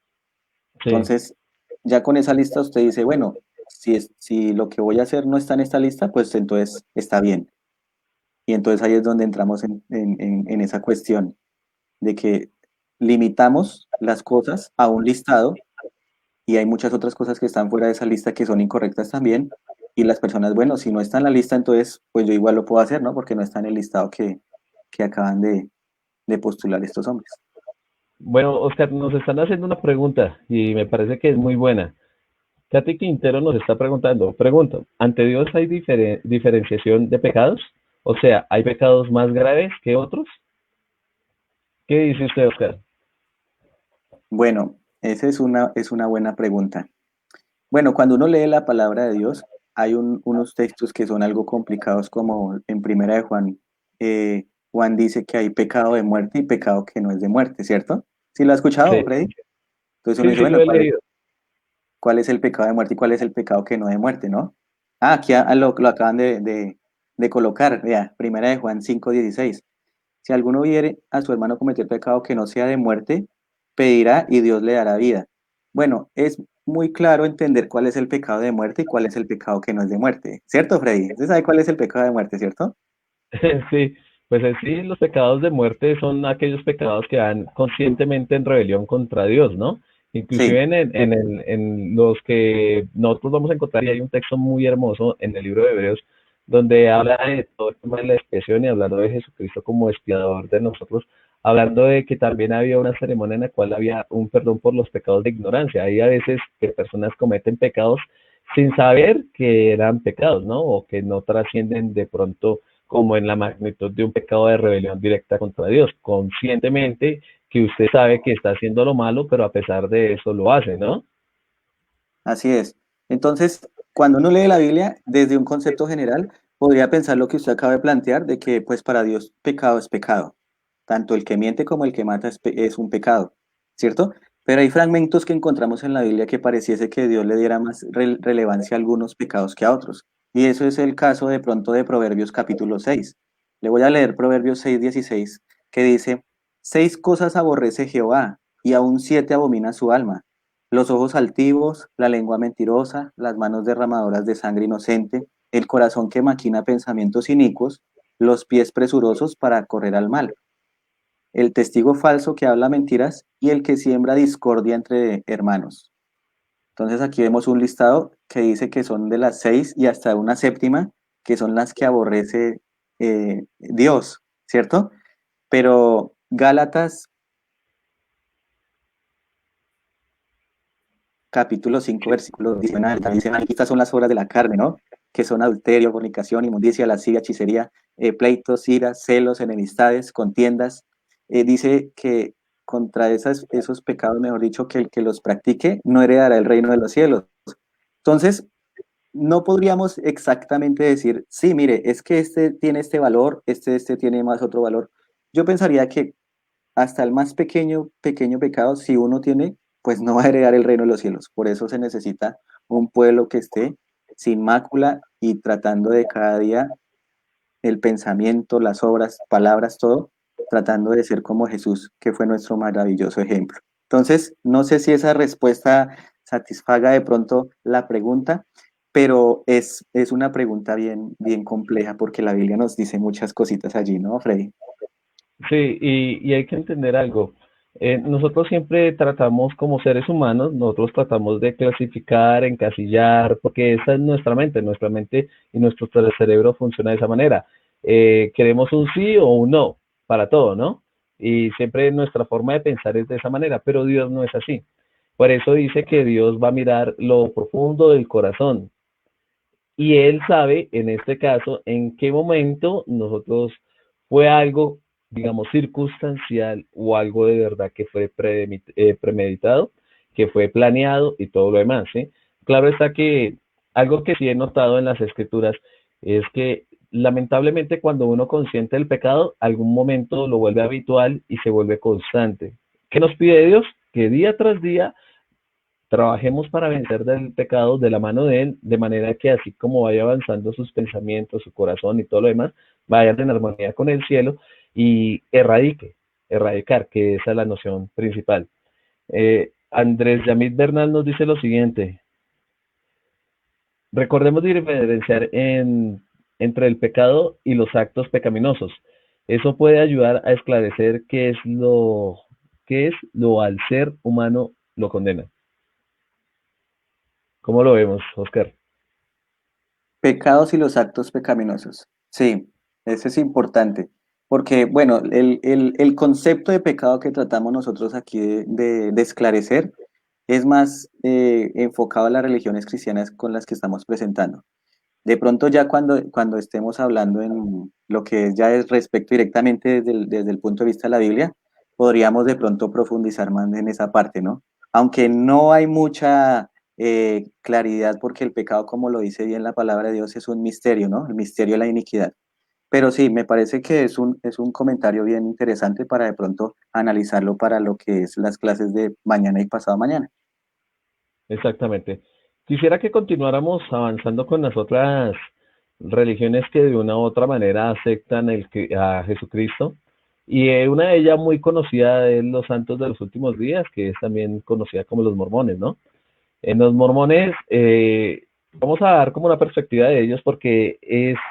Sí. Entonces, ya con esa lista usted dice, bueno, si lo que voy a hacer no está en esta lista, pues entonces está bien. Y entonces ahí es donde entramos en esa cuestión de que limitamos las cosas a un listado y hay muchas otras cosas que están fuera de esa lista que son incorrectas también. Y las personas, bueno, si no está en la lista, entonces pues yo igual lo puedo hacer, ¿no? Porque no está en el listado que acaban de postular estos hombres. Bueno, Oscar, nos están haciendo una pregunta y me parece que es muy buena. Katy Quintero nos está preguntando, pregunta, ¿ante Dios hay diferenciación de pecados? O sea, ¿hay pecados más graves que otros? ¿Qué dice usted, Oscar? Bueno, esa es una buena pregunta. Bueno, cuando uno lee la palabra de Dios, hay unos textos que son algo complicados, como en Primera de Juan, Juan dice que hay pecado de muerte y pecado que no es de muerte, ¿cierto? ¿Sí lo ha escuchado, Sí, Freddy? Entonces uno sí, dice, sí, lo bueno, he leído. ¿cuál es el pecado de muerte y cuál es el pecado que no de muerte, no? Ah, aquí lo acaban de colocar, vea, Primera de Juan 5:16. Si alguno viere a su hermano cometer pecado que no sea de muerte, pedirá y Dios le dará vida. Bueno, es muy claro entender cuál es el pecado de muerte y cuál es el pecado que no es de muerte, ¿cierto, Freddy? ¿Usted sabe cuál es el pecado de muerte, cierto? Sí, pues en sí, los pecados de muerte son aquellos pecados que van conscientemente en rebelión contra Dios, ¿no? Sí, Inclusive en los que nosotros vamos a encontrar, y hay un texto muy hermoso en el libro de Hebreos, donde habla de todo el tema de la expiación y hablando de Jesucristo como expiador de nosotros, hablando de que también había una ceremonia en la cual había un perdón por los pecados de ignorancia. Hay a veces que personas cometen pecados sin saber que eran pecados, ¿no? O que no trascienden de pronto como en la magnitud de un pecado de rebelión directa contra Dios, conscientemente que usted sabe que está haciendo lo malo, pero a pesar de eso lo hace, ¿no? así es. Entonces, cuando uno lee la Biblia, desde un concepto general, podría pensar lo que usted acaba de plantear, de que pues para Dios pecado es pecado. Tanto el que miente como el que mata es un pecado, ¿cierto? Pero hay fragmentos que encontramos en la Biblia que pareciese que Dios le diera más relevancia a algunos pecados que a otros. Y eso es el caso de pronto de Proverbios capítulo 6. Le voy a leer Proverbios 6:16, que dice, seis cosas aborrece Jehová, y aún siete abomina su alma: los ojos altivos, la lengua mentirosa, las manos derramadoras de sangre inocente, el corazón que maquina pensamientos inicuos, los pies presurosos para correr al mal, el testigo falso que habla mentiras y el que siembra discordia entre hermanos. Entonces aquí vemos un listado que dice que son de las seis y hasta una séptima, que son las que aborrece Dios, ¿cierto? Pero Gálatas capítulo 5 versículo 19, también dice, estas son las obras de la carne, ¿no? Que son adulterio, fornicación, inmundicia, lascivia, hechicería, pleitos, iras, celos, enemistades, contiendas. Dice que contra esos pecados, mejor dicho, que el que los practique no heredará el reino de los cielos. Entonces, no podríamos exactamente decir, sí, mire, es que este tiene este valor, este tiene más otro valor. Yo pensaría que hasta el más pequeño pecado, si uno tiene, pues no va a heredar el reino de los cielos. Por eso se necesita un pueblo que esté sin mácula y tratando de cada día el pensamiento, las obras, palabras, todo, tratando de ser como Jesús, que fue nuestro maravilloso ejemplo. Entonces, no sé si esa respuesta satisfaga de pronto la pregunta, pero es una pregunta bien compleja porque la Biblia nos dice muchas cositas allí, ¿no, Freddy? Sí, y hay que entender algo. Nosotros siempre tratamos como seres humanos, nosotros tratamos de clasificar, encasillar, porque esa es nuestra mente y nuestro cerebro funciona de esa manera. Queremos un sí o un no para todo, ¿no? Y siempre nuestra forma de pensar es de esa manera, pero Dios no es así. Por eso dice que Dios va a mirar lo profundo del corazón y Él sabe, en este caso, en qué momento nosotros fue algo, digamos, circunstancial o algo de verdad que fue premeditado, que fue planeado y todo lo demás, ¿sí? Claro está que algo que sí he notado en las escrituras es que lamentablemente cuando uno consiente el pecado, algún momento lo vuelve habitual y se vuelve constante. ¿Qué nos pide Dios? Que día tras día trabajemos para vencer del pecado de la mano de Él, de manera que así como vaya avanzando sus pensamientos, su corazón y todo lo demás, vayan en armonía con el cielo y erradicar, que esa es la noción principal. Andrés Yamid Bernal nos dice lo siguiente: recordemos diferenciar entre el pecado y los actos pecaminosos. Eso puede ayudar a esclarecer qué es lo al ser humano lo condena. ¿Cómo lo vemos, Oscar? Pecados y los actos pecaminosos. Sí, eso es importante, porque bueno, el concepto de pecado que tratamos nosotros aquí de esclarecer es más enfocado a las religiones cristianas con las que estamos presentando. De pronto ya cuando estemos hablando en lo que ya es respecto directamente desde el punto de vista de la Biblia, podríamos de pronto profundizar más en esa parte, ¿no? Aunque no hay mucha claridad porque el pecado, como lo dice bien la palabra de Dios, es un misterio, ¿no? El misterio de la iniquidad. Pero sí, me parece que es un comentario bien interesante para de pronto analizarlo para lo que es las clases de mañana y pasado mañana. Exactamente. Quisiera que continuáramos avanzando con las otras religiones que de una u otra manera aceptan a Jesucristo. Y una de ellas muy conocida es los santos de los últimos días, que es también conocida como los mormones, ¿no? En los mormones, vamos a dar como una perspectiva de ellos porque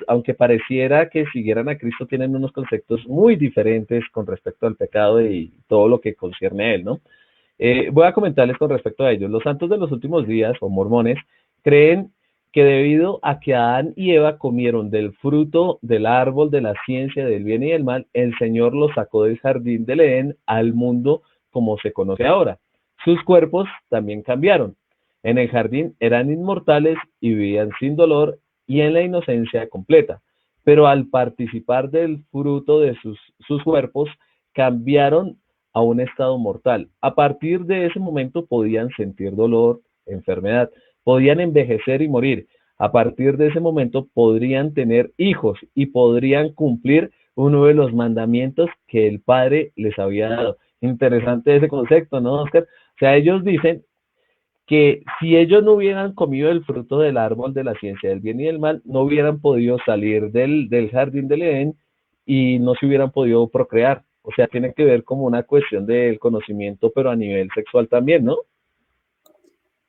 aunque pareciera que siguieran a Cristo, tienen unos conceptos muy diferentes con respecto al pecado y todo lo que concierne a él, ¿no? Voy a comentarles con respecto a ellos. Los santos de los últimos días, o mormones, creen que debido a que Adán y Eva comieron del fruto del árbol de la ciencia del bien y del mal, el Señor los sacó del jardín del Edén al mundo como se conoce ahora. Sus cuerpos también cambiaron. En el jardín eran inmortales y vivían sin dolor y en la inocencia completa. Pero al participar del fruto de sus cuerpos, cambiaron a un estado mortal. A partir de ese momento podían sentir dolor, enfermedad, podían envejecer y morir. A partir de ese momento podrían tener hijos y podrían cumplir uno de los mandamientos que el Padre les había dado. Interesante ese concepto, ¿no, Oscar? O sea, ellos dicen que si ellos no hubieran comido el fruto del árbol de la ciencia del bien y del mal, no hubieran podido salir del jardín del Edén y no se hubieran podido procrear. O sea, tiene que ver como una cuestión del conocimiento, pero a nivel sexual también, ¿no?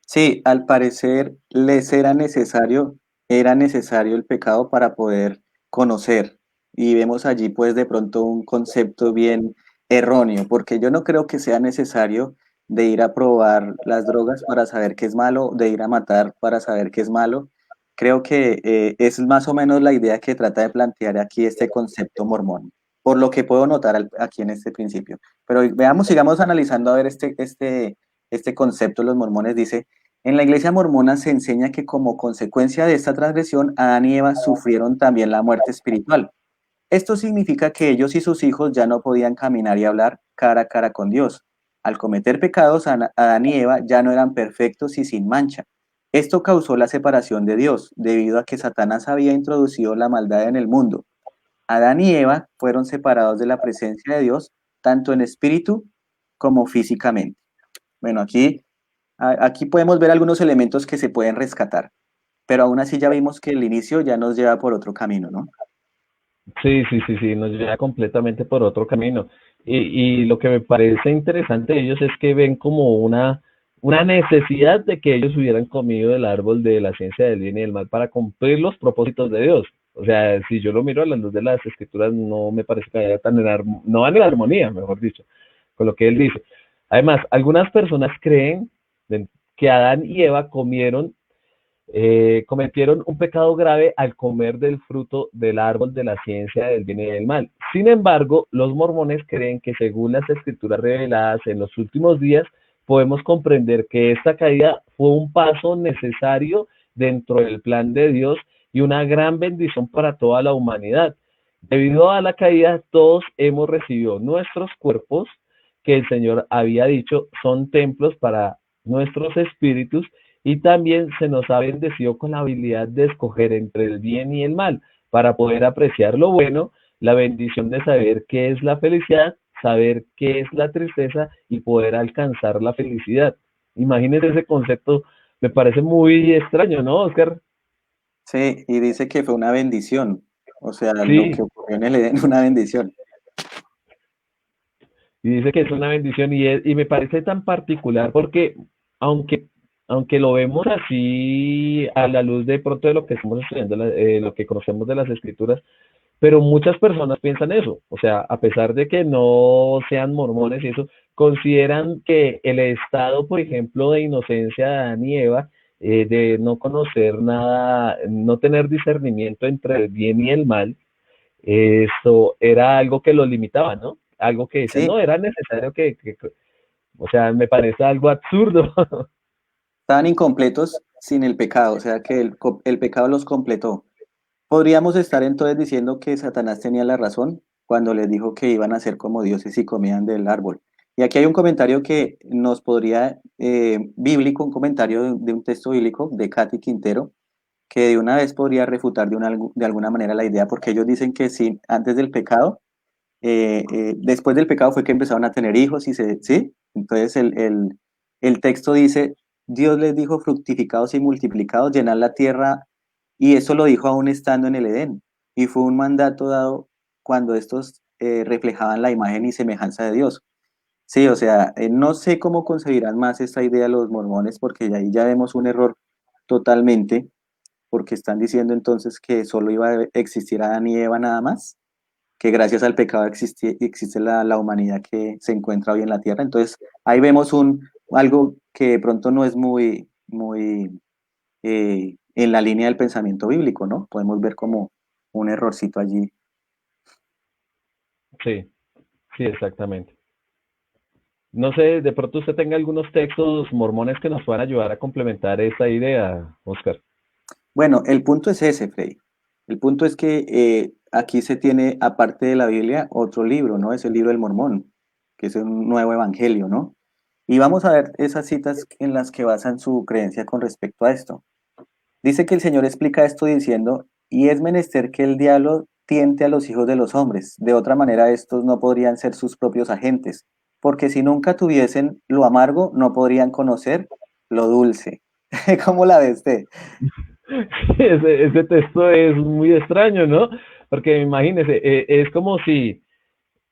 Sí, al parecer les era necesario el pecado para poder conocer. Y vemos allí pues de pronto un concepto bien erróneo, porque yo no creo que sea necesario de ir a probar las drogas para saber qué es malo, de ir a matar para saber qué es malo. Creo que es más o menos la idea que trata de plantear aquí este concepto mormón, por lo que puedo notar aquí en este principio. Pero veamos, sigamos analizando a ver este concepto de los mormones. Dice: en la iglesia mormona se enseña que como consecuencia de esta transgresión, Adán y Eva sufrieron también la muerte espiritual. Esto significa que ellos y sus hijos ya no podían caminar y hablar cara a cara con Dios. Al cometer pecados, Adán y Eva ya no eran perfectos y sin mancha. Esto causó la separación de Dios, debido a que Satanás había introducido la maldad en el mundo. Adán y Eva fueron separados de la presencia de Dios, tanto en espíritu como físicamente. Bueno, aquí podemos ver algunos elementos que se pueden rescatar, pero aún así ya vimos que el inicio ya nos lleva por otro camino, ¿no? Sí, sí, sí, sí, nos lleva completamente por otro camino. Y lo que me parece interesante de ellos es que ven como una necesidad de que ellos hubieran comido del árbol de la ciencia del bien y del mal para cumplir los propósitos de Dios. O sea, si yo lo miro a la luz de las escrituras, no me parece que vaya no van en armonía, mejor dicho, con lo que él dice. Además, algunas personas creen que Adán y Eva cometieron un pecado grave al comer del fruto del árbol de la ciencia del bien y del mal. Sin embargo, los mormones creen que según las escrituras reveladas en los últimos días, podemos comprender que esta caída fue un paso necesario dentro del plan de Dios y una gran bendición para toda la humanidad. Debido a la caída, todos hemos recibido nuestros cuerpos, que el Señor había dicho son templos para nuestros espíritus, y también se nos ha bendecido con la habilidad de escoger entre el bien y el mal. para poder apreciar lo bueno, la bendición de saber qué es la felicidad, saber qué es la tristeza y poder alcanzar la felicidad. Imagínense ese concepto, me parece muy extraño, ¿no, Oscar? Sí, y dice que fue una bendición. O sea, lo que Sí, ocurrió en el Edén fue una bendición. y dice que es una bendición y me parece tan particular porque aunque, aunque lo vemos así a la luz de pronto de lo que estamos estudiando, lo que conocemos de las escrituras, pero muchas personas piensan eso, o sea, a pesar de que no sean mormones y eso, consideran que el estado, por ejemplo, de inocencia de Adán y Eva, de no conocer nada, no tener discernimiento entre el bien y el mal, eso era algo que los limitaba, ¿no? Algo que decían, Sí, no, era necesario o sea, me parece algo absurdo. estaban incompletos sin el pecado, o sea que el pecado los completó. Podríamos estar entonces diciendo que Satanás tenía la razón cuando les dijo que iban a ser como dioses si comían del árbol. Y aquí hay un comentario que nos podría, bíblico, un comentario de un texto bíblico de Katy Quintero, que de una vez podría refutar de alguna manera la idea, porque ellos dicen que sí, antes del pecado, después del pecado fue que empezaron a tener hijos y ¿sí? Entonces el texto dice, Dios les dijo fructificados y multiplicados, llenad la tierra, y eso lo dijo aún estando en el Edén, y fue un mandato dado cuando estos reflejaban la imagen y semejanza de Dios. Sí, o sea, no sé cómo concebirán más esta idea los mormones, porque ahí ya vemos un error totalmente, porque están diciendo entonces que solo iba a existir Adán y Eva nada más, que gracias al pecado existe la humanidad que se encuentra hoy en la tierra. Entonces, ahí vemos algo que de pronto no es muy en la línea del pensamiento bíblico, ¿no? Podemos ver como un errorcito allí. Sí, sí, exactamente. No sé, de pronto usted tenga algunos textos mormones que nos puedan ayudar a complementar esta idea, Oscar. Bueno, el punto es ese, Freddy. El punto es que aquí se tiene, aparte de la Biblia, otro libro, ¿no? Es el libro del Mormón, que es un nuevo evangelio, ¿no? Y vamos a ver esas citas en las que basan su creencia con respecto a esto. Dice que el Señor explica esto diciendo, y es menester que el diablo tiente a los hijos de los hombres, de otra manera estos no podrían ser sus propios agentes, porque si nunca tuviesen lo amargo, no podrían conocer lo dulce. ¿Cómo la ve usted? Ese texto es muy extraño, ¿no? Porque imagínese, es como si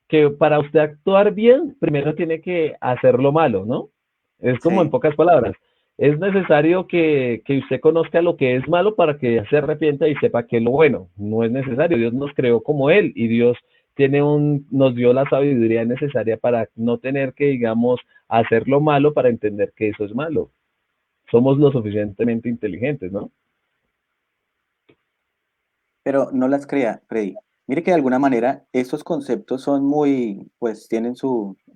que para usted actuar bien, primero tiene que hacer lo malo, ¿no? Es como en Sí. pocas palabras. Es necesario que usted conozca lo que es malo para que se arrepienta y sepa que es lo bueno. No es necesario. Dios nos creó como Él y Dios nos dio la sabiduría necesaria para no tener que, digamos, hacer lo malo para entender que eso es malo. Somos lo suficientemente inteligentes, ¿no? Pero no las crea, Freddy. Mire que de alguna manera estos conceptos son muy, pues tienen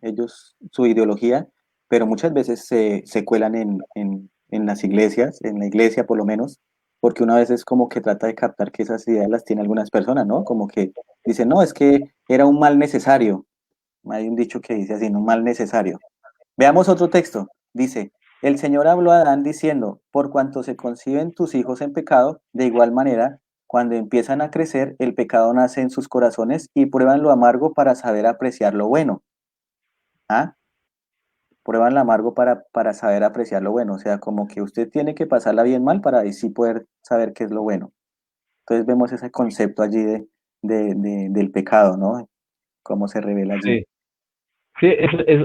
ellos su ideología, pero muchas veces se cuelan en las iglesias, en la iglesia por lo menos, porque una vez es como que trata de captar que esas ideas las tiene algunas personas, ¿no? Como que dicen, no, es que era un mal necesario. Hay un dicho que dice así, un mal necesario. Veamos otro texto. Dice, el Señor habló a Adán diciendo, por cuanto se conciben tus hijos en pecado, de igual manera, cuando empiezan a crecer, el pecado nace en sus corazones y prueban lo amargo para saber apreciar lo bueno. ¿Ah? Prueban lo amargo para saber apreciar lo bueno. O sea, como que usted tiene que pasarla bien mal para ahí sí poder saber qué es lo bueno. Entonces vemos ese concepto allí del pecado, ¿no? Cómo se revela allí. Sí. Sí,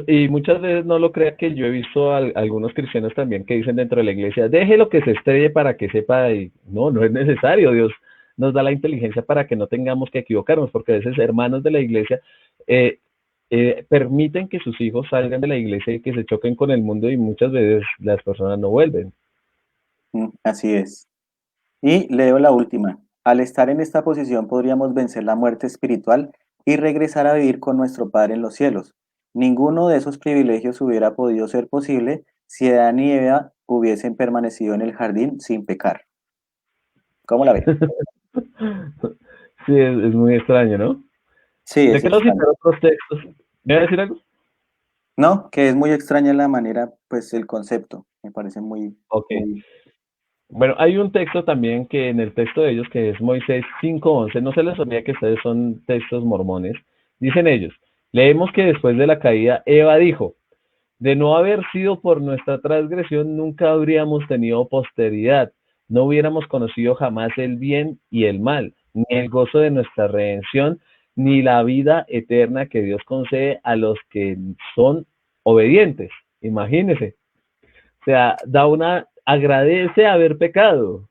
y muchas veces no lo crea que yo he visto a algunos cristianos también que dicen dentro de la iglesia, déjelo que se estrelle para que sepa, y no, no es necesario, Dios nos da la inteligencia para que no tengamos que equivocarnos, porque a veces hermanos de la iglesia eh, permiten que sus hijos salgan de la iglesia y que se choquen con el mundo y muchas veces las personas no vuelven. Así es. Y leo la última. Al estar en esta posición podríamos vencer la muerte espiritual y regresar a vivir con nuestro Padre en los cielos. Ninguno de esos privilegios hubiera podido ser posible si Adán y Eva hubiesen permanecido en el jardín sin pecar. ¿Cómo la ve? Sí, es muy extraño, ¿no? Sí, Le es quiero extraño. citar otros textos. ¿Me va a decir algo? No, que es muy extraña la manera, pues el concepto. Me parece muy, Ok. muy. Bueno, hay un texto también que en el texto de ellos, que es Moisés 5:11, no se les olvida que ustedes son textos mormones, dicen ellos, leemos que después de la caída, Eva dijo, de no haber sido por nuestra transgresión, nunca habríamos tenido posteridad, no hubiéramos conocido jamás el bien y el mal, ni el gozo de nuestra redención, ni la vida eterna que Dios concede a los que son obedientes. Imagínense. O sea, agradece haber pecado.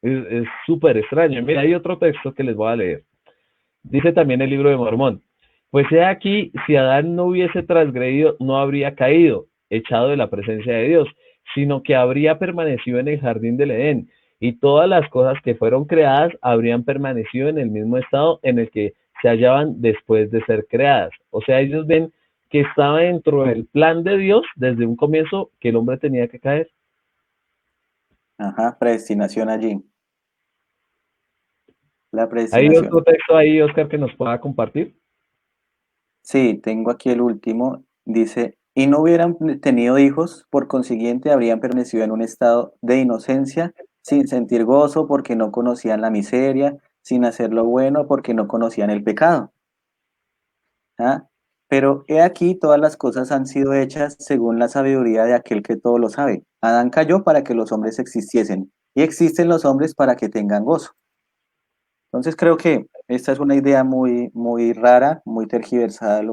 Es súper extraño. Mira, hay otro texto que les voy a leer. Dice también el libro de Mormón. Pues he aquí, si Adán no hubiese transgredido, no habría caído, echado de la presencia de Dios, sino que habría permanecido en el jardín del Edén, y todas las cosas que fueron creadas habrían permanecido en el mismo estado en el que se hallaban después de ser creadas. O sea, ellos ven que estaba dentro del plan de Dios desde un comienzo que el hombre tenía que caer. Ajá, predestinación allí. La ¿Hay otro predestinación. texto ahí, Oscar, que nos pueda compartir? Sí, tengo aquí el último. Dice, y no hubieran tenido hijos, por consiguiente habrían permanecido en un estado de inocencia, sin sentir gozo porque no conocían la miseria, sin hacer lo bueno porque no conocían el pecado. ¿Ah? Pero he aquí todas las cosas han sido hechas según la sabiduría de aquel que todo lo sabe. Adán cayó para que los hombres existiesen, y existen los hombres para que tengan gozo. Entonces creo que esta es una idea muy, muy rara, muy tergiversada,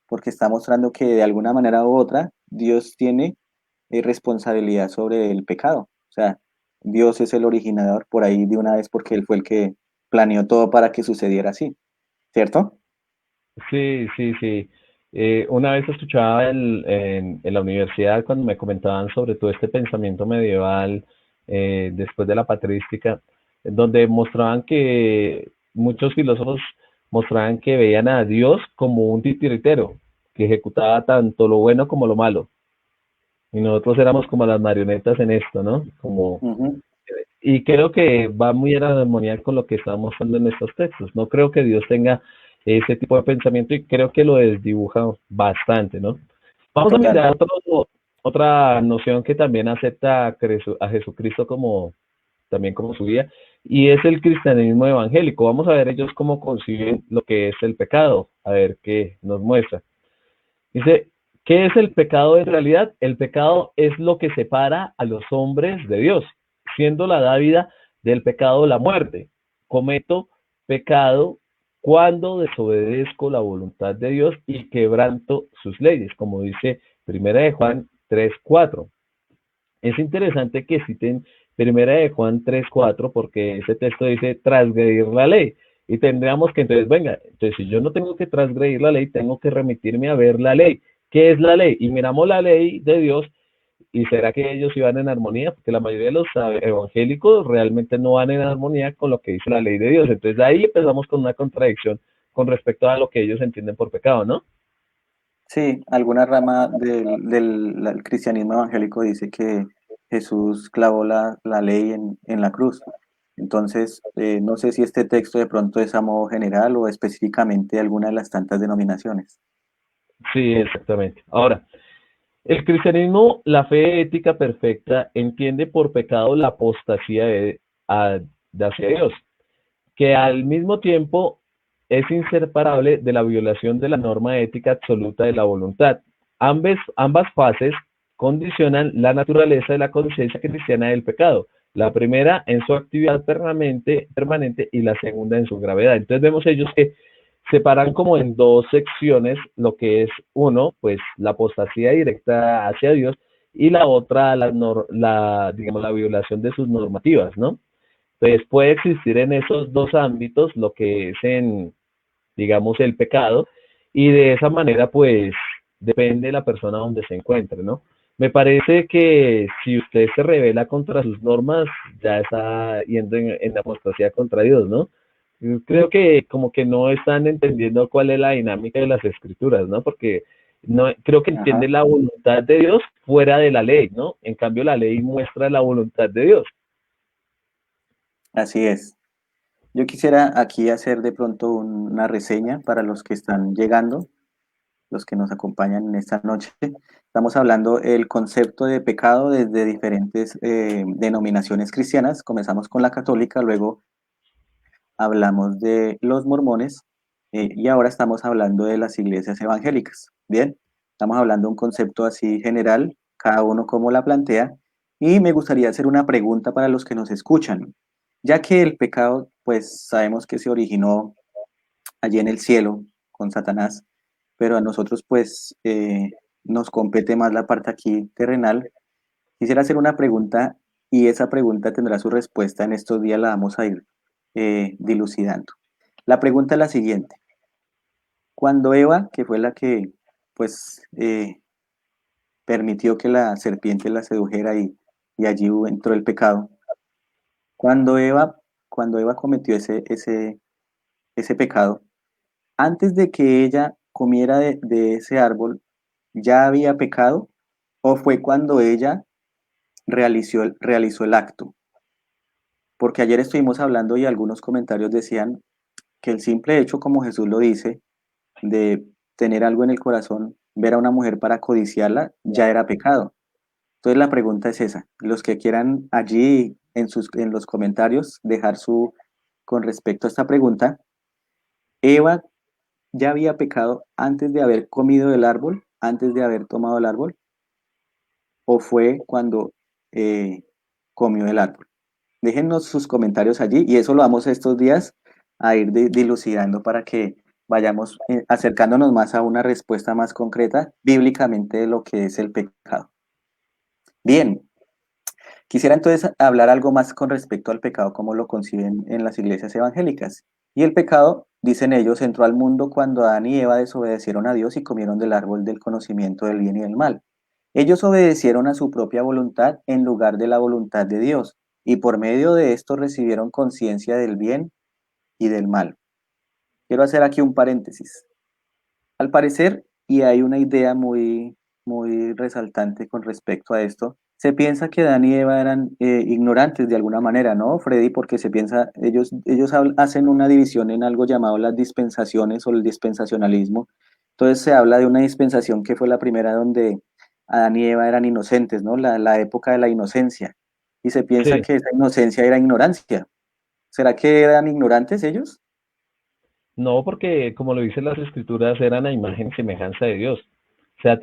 porque está mostrando que de alguna manera u otra Dios tiene responsabilidad sobre el pecado. O sea, Dios es el originador por ahí de una vez porque Él fue el que planeó todo para que sucediera así, ¿cierto? Sí, sí, sí. Una vez escuchaba en la universidad cuando me comentaban sobre todo este pensamiento medieval después de la patrística, donde mostraban que muchos filósofos mostraban que veían a Dios como un titiritero, que ejecutaba tanto lo bueno como lo malo. Y nosotros éramos como las marionetas en esto, ¿no? Ujú. Y creo que va muy en armonía con lo que estamos mostrando en estos textos. No creo que Dios tenga ese tipo de pensamiento y creo que lo desdibuja bastante, ¿no? Vamos a Total. mirar otra noción que también acepta a Jesucristo como también como su guía, y es el cristianismo evangélico. Vamos a ver ellos cómo conciben lo que es el pecado, a ver qué nos muestra. Dice, ¿qué es el pecado en realidad? El pecado es lo que separa a los hombres de Dios, siendo la dávida del pecado la muerte. Cometo pecado cuando desobedezco la voluntad de Dios y quebranto sus leyes, como dice Primera de Juan 3:4. Es interesante que citen Primera de Juan 3:4 porque ese texto dice transgredir la ley. Y tendríamos que entonces, venga, entonces si yo no tengo que transgredir la ley, tengo que remitirme a ver la ley. ¿Qué es la ley? Y miramos la ley de Dios y será que ellos iban en armonía, porque la mayoría de los evangélicos realmente no van en armonía con lo que dice la ley de Dios. Entonces ahí empezamos con una contradicción con respecto a lo que ellos entienden por pecado, ¿no? Sí, alguna rama del cristianismo evangélico dice que Jesús clavó la ley en la cruz. Entonces, no sé si este texto de pronto es a modo general o específicamente alguna de las tantas denominaciones. Sí, exactamente. Ahora, el cristianismo, la fe ética perfecta, entiende por pecado la apostasía de hacia Dios, que al mismo tiempo es inseparable de la violación de la norma ética absoluta de la voluntad. Ambas fases condicionan la naturaleza de la conciencia cristiana del pecado. La primera en su actividad permanente y la segunda en su gravedad. Entonces vemos ellos que separan como en dos secciones lo que es uno, pues la apostasía directa hacia Dios y la otra, digamos, la violación de sus normativas, ¿no? Entonces puede existir en esos dos ámbitos lo que es en, digamos, el pecado y de esa manera pues depende de la persona donde se encuentre, ¿no? Me parece que si usted se revela contra sus normas, ya está yendo en apostasía contra Dios, ¿no? Creo que como que no están entendiendo cuál es la dinámica de las escrituras, ¿no? Porque no, creo que Ajá, entiende la voluntad de Dios fuera de la ley, ¿no? En cambio, la ley muestra la voluntad de Dios. así es. Yo quisiera aquí hacer de pronto una reseña para los que están llegando. los que nos acompañan en esta noche. Estamos hablando el concepto de pecado desde diferentes denominaciones cristianas. Comenzamos con la católica, luego hablamos de los mormones y ahora estamos hablando de las iglesias evangélicas. Bien, estamos hablando de un concepto así general, cada uno como la plantea, y me gustaría hacer una pregunta para los que nos escuchan, ya que el pecado, pues sabemos que se originó allí en el cielo con Satanás, pero a nosotros pues nos compete más la parte aquí terrenal. Quisiera hacer una pregunta y esa pregunta tendrá su respuesta en estos días, la vamos a ir dilucidando. La pregunta es la siguiente. Cuando Eva, que fue la que pues permitió que la serpiente la sedujera y allí entró el pecado, cuando Eva, cuando Eva cometió ese pecado, antes de que ella comiera de ese árbol, ¿ya había pecado? ¿O fue cuando ella realizó el acto? Porque ayer estuvimos hablando y algunos comentarios decían que el simple hecho, como Jesús lo dice, de tener algo en el corazón, ver a una mujer para codiciarla, ya era pecado. Entonces la pregunta es esa. Los que quieran allí en los comentarios dejar con respecto a esta pregunta, ¿Eva ya había pecado antes de haber comido del árbol, antes de haber tomado el árbol, o fue cuando eh, comió el árbol? Déjennos sus comentarios allí y eso lo vamos estos días a ir dilucidando para que vayamos acercándonos más a una respuesta más concreta bíblicamente de lo que es el pecado. Bien, quisiera entonces hablar algo más con respecto al pecado, como lo conciben en las iglesias evangélicas. Y el pecado, dicen ellos, entró al mundo cuando Adán y Eva desobedecieron a Dios y comieron del árbol del conocimiento del bien y del mal. Ellos obedecieron a su propia voluntad en lugar de la voluntad de Dios, y por medio de esto recibieron conciencia del bien y del mal. Quiero hacer aquí un paréntesis. Al parecer, y hay una idea muy resaltante con respecto a esto, se piensa que Adán y Eva eran ignorantes de alguna manera, ¿no, Freddy? Porque se piensa, ellos hacen una división en algo llamado las dispensaciones o el dispensacionalismo. Entonces se habla de una dispensación que fue la primera donde Adán y Eva eran inocentes, ¿no? La época de la inocencia. Y se piensa Sí, que esa inocencia era ignorancia. ¿Será que eran ignorantes ellos? no, porque como lo dicen las escrituras, eran a imagen y semejanza de Dios. O sea,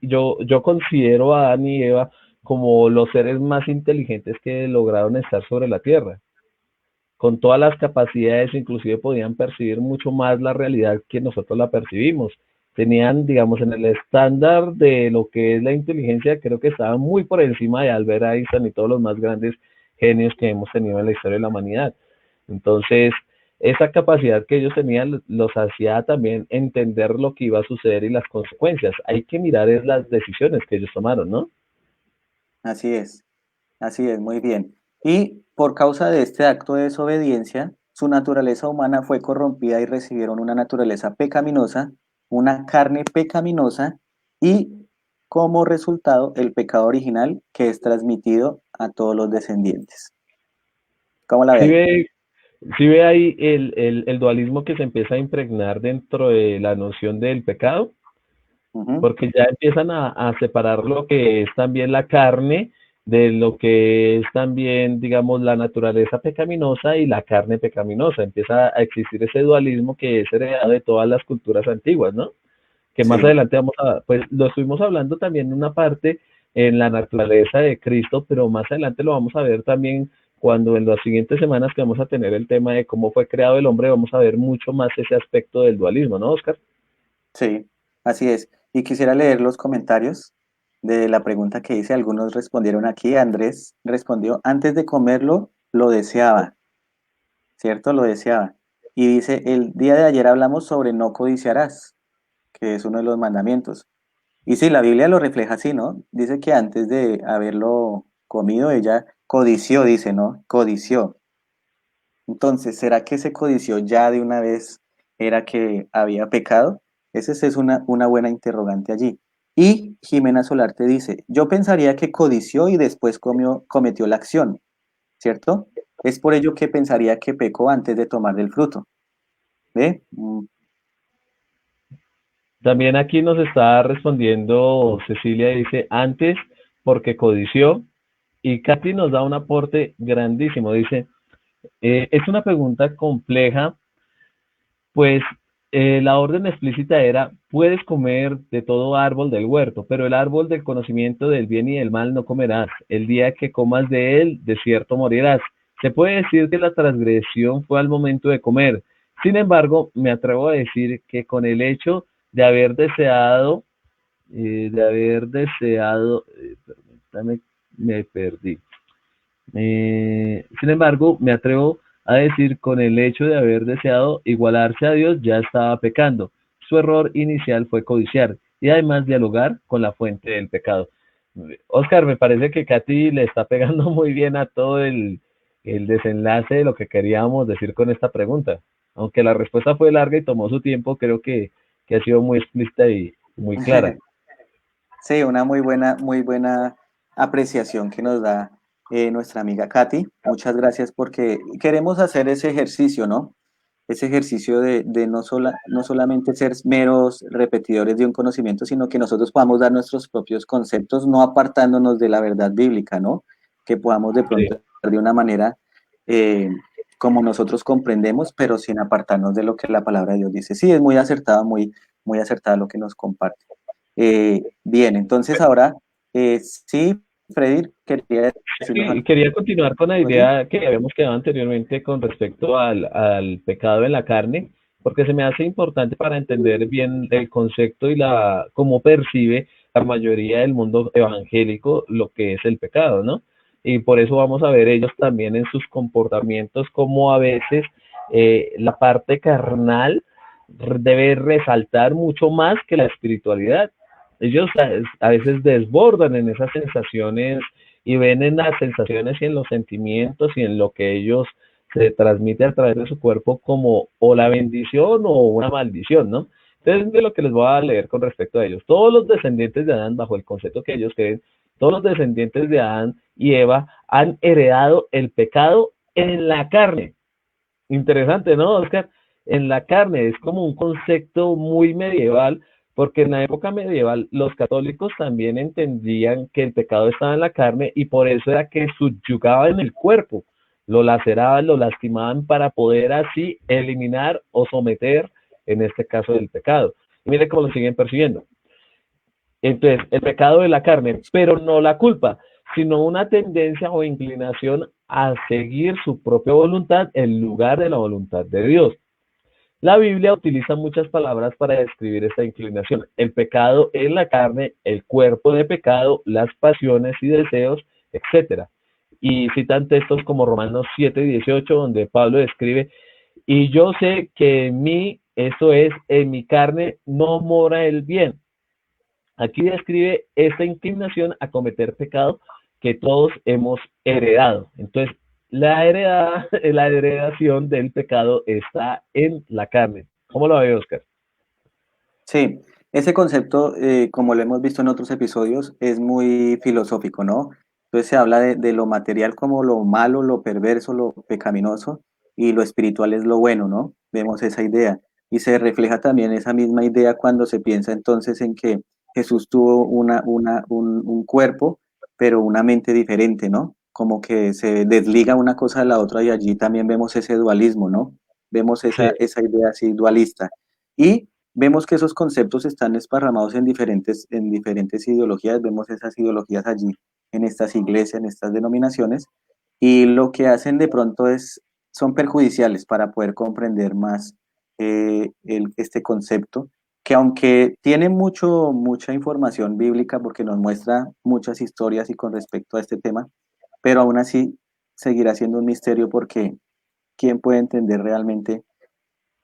yo considero a Adán y Eva como los seres más inteligentes que lograron estar sobre la tierra. Con todas las capacidades, inclusive podían percibir mucho más la realidad que nosotros la percibimos. Tenían, digamos, en el estándar de lo que es la inteligencia, creo que estaban muy por encima de Albert Einstein y todos los más grandes genios que hemos tenido en la historia de la humanidad. Entonces, esa capacidad que ellos tenían los hacía también entender lo que iba a suceder y las consecuencias. Hay que mirar es las decisiones que ellos tomaron, ¿no? Así es, muy bien. Y por causa de este acto de desobediencia, su naturaleza humana fue corrompida y recibieron una naturaleza pecaminosa, una carne pecaminosa y como resultado el pecado original que es transmitido a todos los descendientes. ¿Cómo la ve Si ahí? ve, si ve ahí el dualismo que se empieza a impregnar dentro de la noción del pecado, Ujú. porque ya empiezan a separar lo que es también la carne de lo que es también, digamos, la naturaleza pecaminosa y la carne pecaminosa. Empieza a existir ese dualismo que es heredado de todas las culturas antiguas, ¿no? Que más Sí, adelante vamos a, pues lo estuvimos hablando también en una parte en la naturaleza de Cristo, pero más adelante lo vamos a ver también cuando en las siguientes semanas que vamos a tener el tema de cómo fue creado el hombre, vamos a ver mucho más ese aspecto del dualismo, ¿no, Oscar? sí, así es. Y quisiera leer los comentarios de la pregunta que hice. Algunos respondieron aquí. Andrés respondió, antes de comerlo, lo deseaba. ¿Cierto? Lo deseaba. Y dice, el día de ayer hablamos sobre no codiciarás, que es uno de los mandamientos. Y sí, la Biblia lo refleja así, ¿no? Dice que antes de haberlo comido, ella codició, dice, ¿no? Codició. Entonces, ¿será que ese codició ya de una vez era que había pecado? Esa es una buena interrogante allí. Y Jimena Solarte dice, yo pensaría que codició y después cometió la acción, ¿cierto? Es por ello que pensaría que pecó antes de tomar del fruto. ¿Ve? También aquí nos está respondiendo Cecilia, dice, antes porque codició, y Katy nos da un aporte grandísimo, dice, es una pregunta compleja, pues la orden explícita era, puedes comer de todo árbol del huerto, pero el árbol del conocimiento del bien y del mal no comerás. El día que comas de él, de cierto morirás. Se puede decir que la transgresión fue al momento de comer. Sin embargo, me atrevo a decir que con el hecho de haber deseado, permítame, me perdí. Sin embargo, me atrevo a decir con el hecho de haber deseado igualarse a Dios, ya estaba pecando. Su error inicial fue codiciar y además dialogar con la fuente del pecado. Oscar, me parece que Katy le está pegando muy bien a todo el desenlace de lo que queríamos decir con esta pregunta. Aunque la respuesta fue larga y tomó su tiempo, creo que ha sido muy explícita y muy clara. Sí, una muy buena apreciación que nos da nuestra amiga Katy. Muchas gracias porque queremos hacer ese ejercicio, ¿no? Ese ejercicio de no solamente ser meros repetidores de un conocimiento, sino que nosotros podamos dar nuestros propios conceptos, no apartándonos de la verdad bíblica, ¿no? Que podamos de Sí. pronto de una manera eh, como nosotros comprendemos, pero sin apartarnos de lo que la palabra de Dios dice. Sí, es muy acertada, muy acertada lo que nos comparte. Bien, entonces ahora, sí, Freddy, quería decirnos Sí, algo. quería continuar con la ¿Sí? idea que habíamos quedado anteriormente con respecto al pecado en la carne, porque se me hace importante para entender bien el concepto y cómo percibe la mayoría del mundo evangélico lo que es el pecado, ¿no? Y por eso vamos a ver ellos también en sus comportamientos como a veces la parte carnal debe resaltar mucho más que la espiritualidad. Ellos a veces desbordan en esas sensaciones y ven en las sensaciones y en los sentimientos y en lo que ellos se transmite a través de su cuerpo como o la bendición o una maldición, ¿no? Entonces, de lo que les voy a leer con respecto a ellos. Todos los descendientes de Adán, bajo el concepto que ellos creen, todos los descendientes de Adán y Eva han heredado el pecado en la carne. Interesante, ¿no, Oscar? En la carne es como un concepto muy medieval, porque en la época medieval los católicos también entendían que el pecado estaba en la carne y por eso era que subyugaban el cuerpo, lo laceraban, lo lastimaban para poder así eliminar o someter, en este caso, el pecado. Y mire cómo lo siguen persiguiendo. Entonces, el pecado de la carne, pero no la culpa, sino una tendencia o inclinación a seguir su propia voluntad en lugar de la voluntad de Dios. La Biblia utiliza muchas palabras para describir esta inclinación. El pecado en la carne, el cuerpo de pecado, las pasiones y deseos, etcétera. Y citan textos como Romanos 7:18, donde Pablo describe, y yo sé que en mí, eso es, en mi carne, no mora el bien. Aquí describe esta inclinación a cometer pecado que todos hemos heredado. Entonces, la heredación del pecado está en la carne. ¿Cómo lo ve, Oscar? Sí, ese concepto, como lo hemos visto en otros episodios, es muy filosófico, ¿no? Entonces se habla de lo material como lo malo, lo perverso, lo pecaminoso, y lo espiritual es lo bueno, ¿no? Vemos esa idea. Y se refleja también esa misma idea cuando se piensa entonces en que Jesús tuvo un cuerpo, pero una mente diferente, ¿no? Como que se desliga una cosa de la otra y allí también vemos ese dualismo, ¿no? Vemos Sí, esa idea así dualista. Y vemos que esos conceptos están esparramados en diferentes ideologías, vemos esas ideologías allí en estas iglesias, en estas denominaciones, y lo que hacen de pronto son perjudiciales para poder comprender más este concepto, que aunque tiene mucha información bíblica porque nos muestra muchas historias y con respecto a este tema, pero aún así seguirá siendo un misterio porque ¿quién puede entender realmente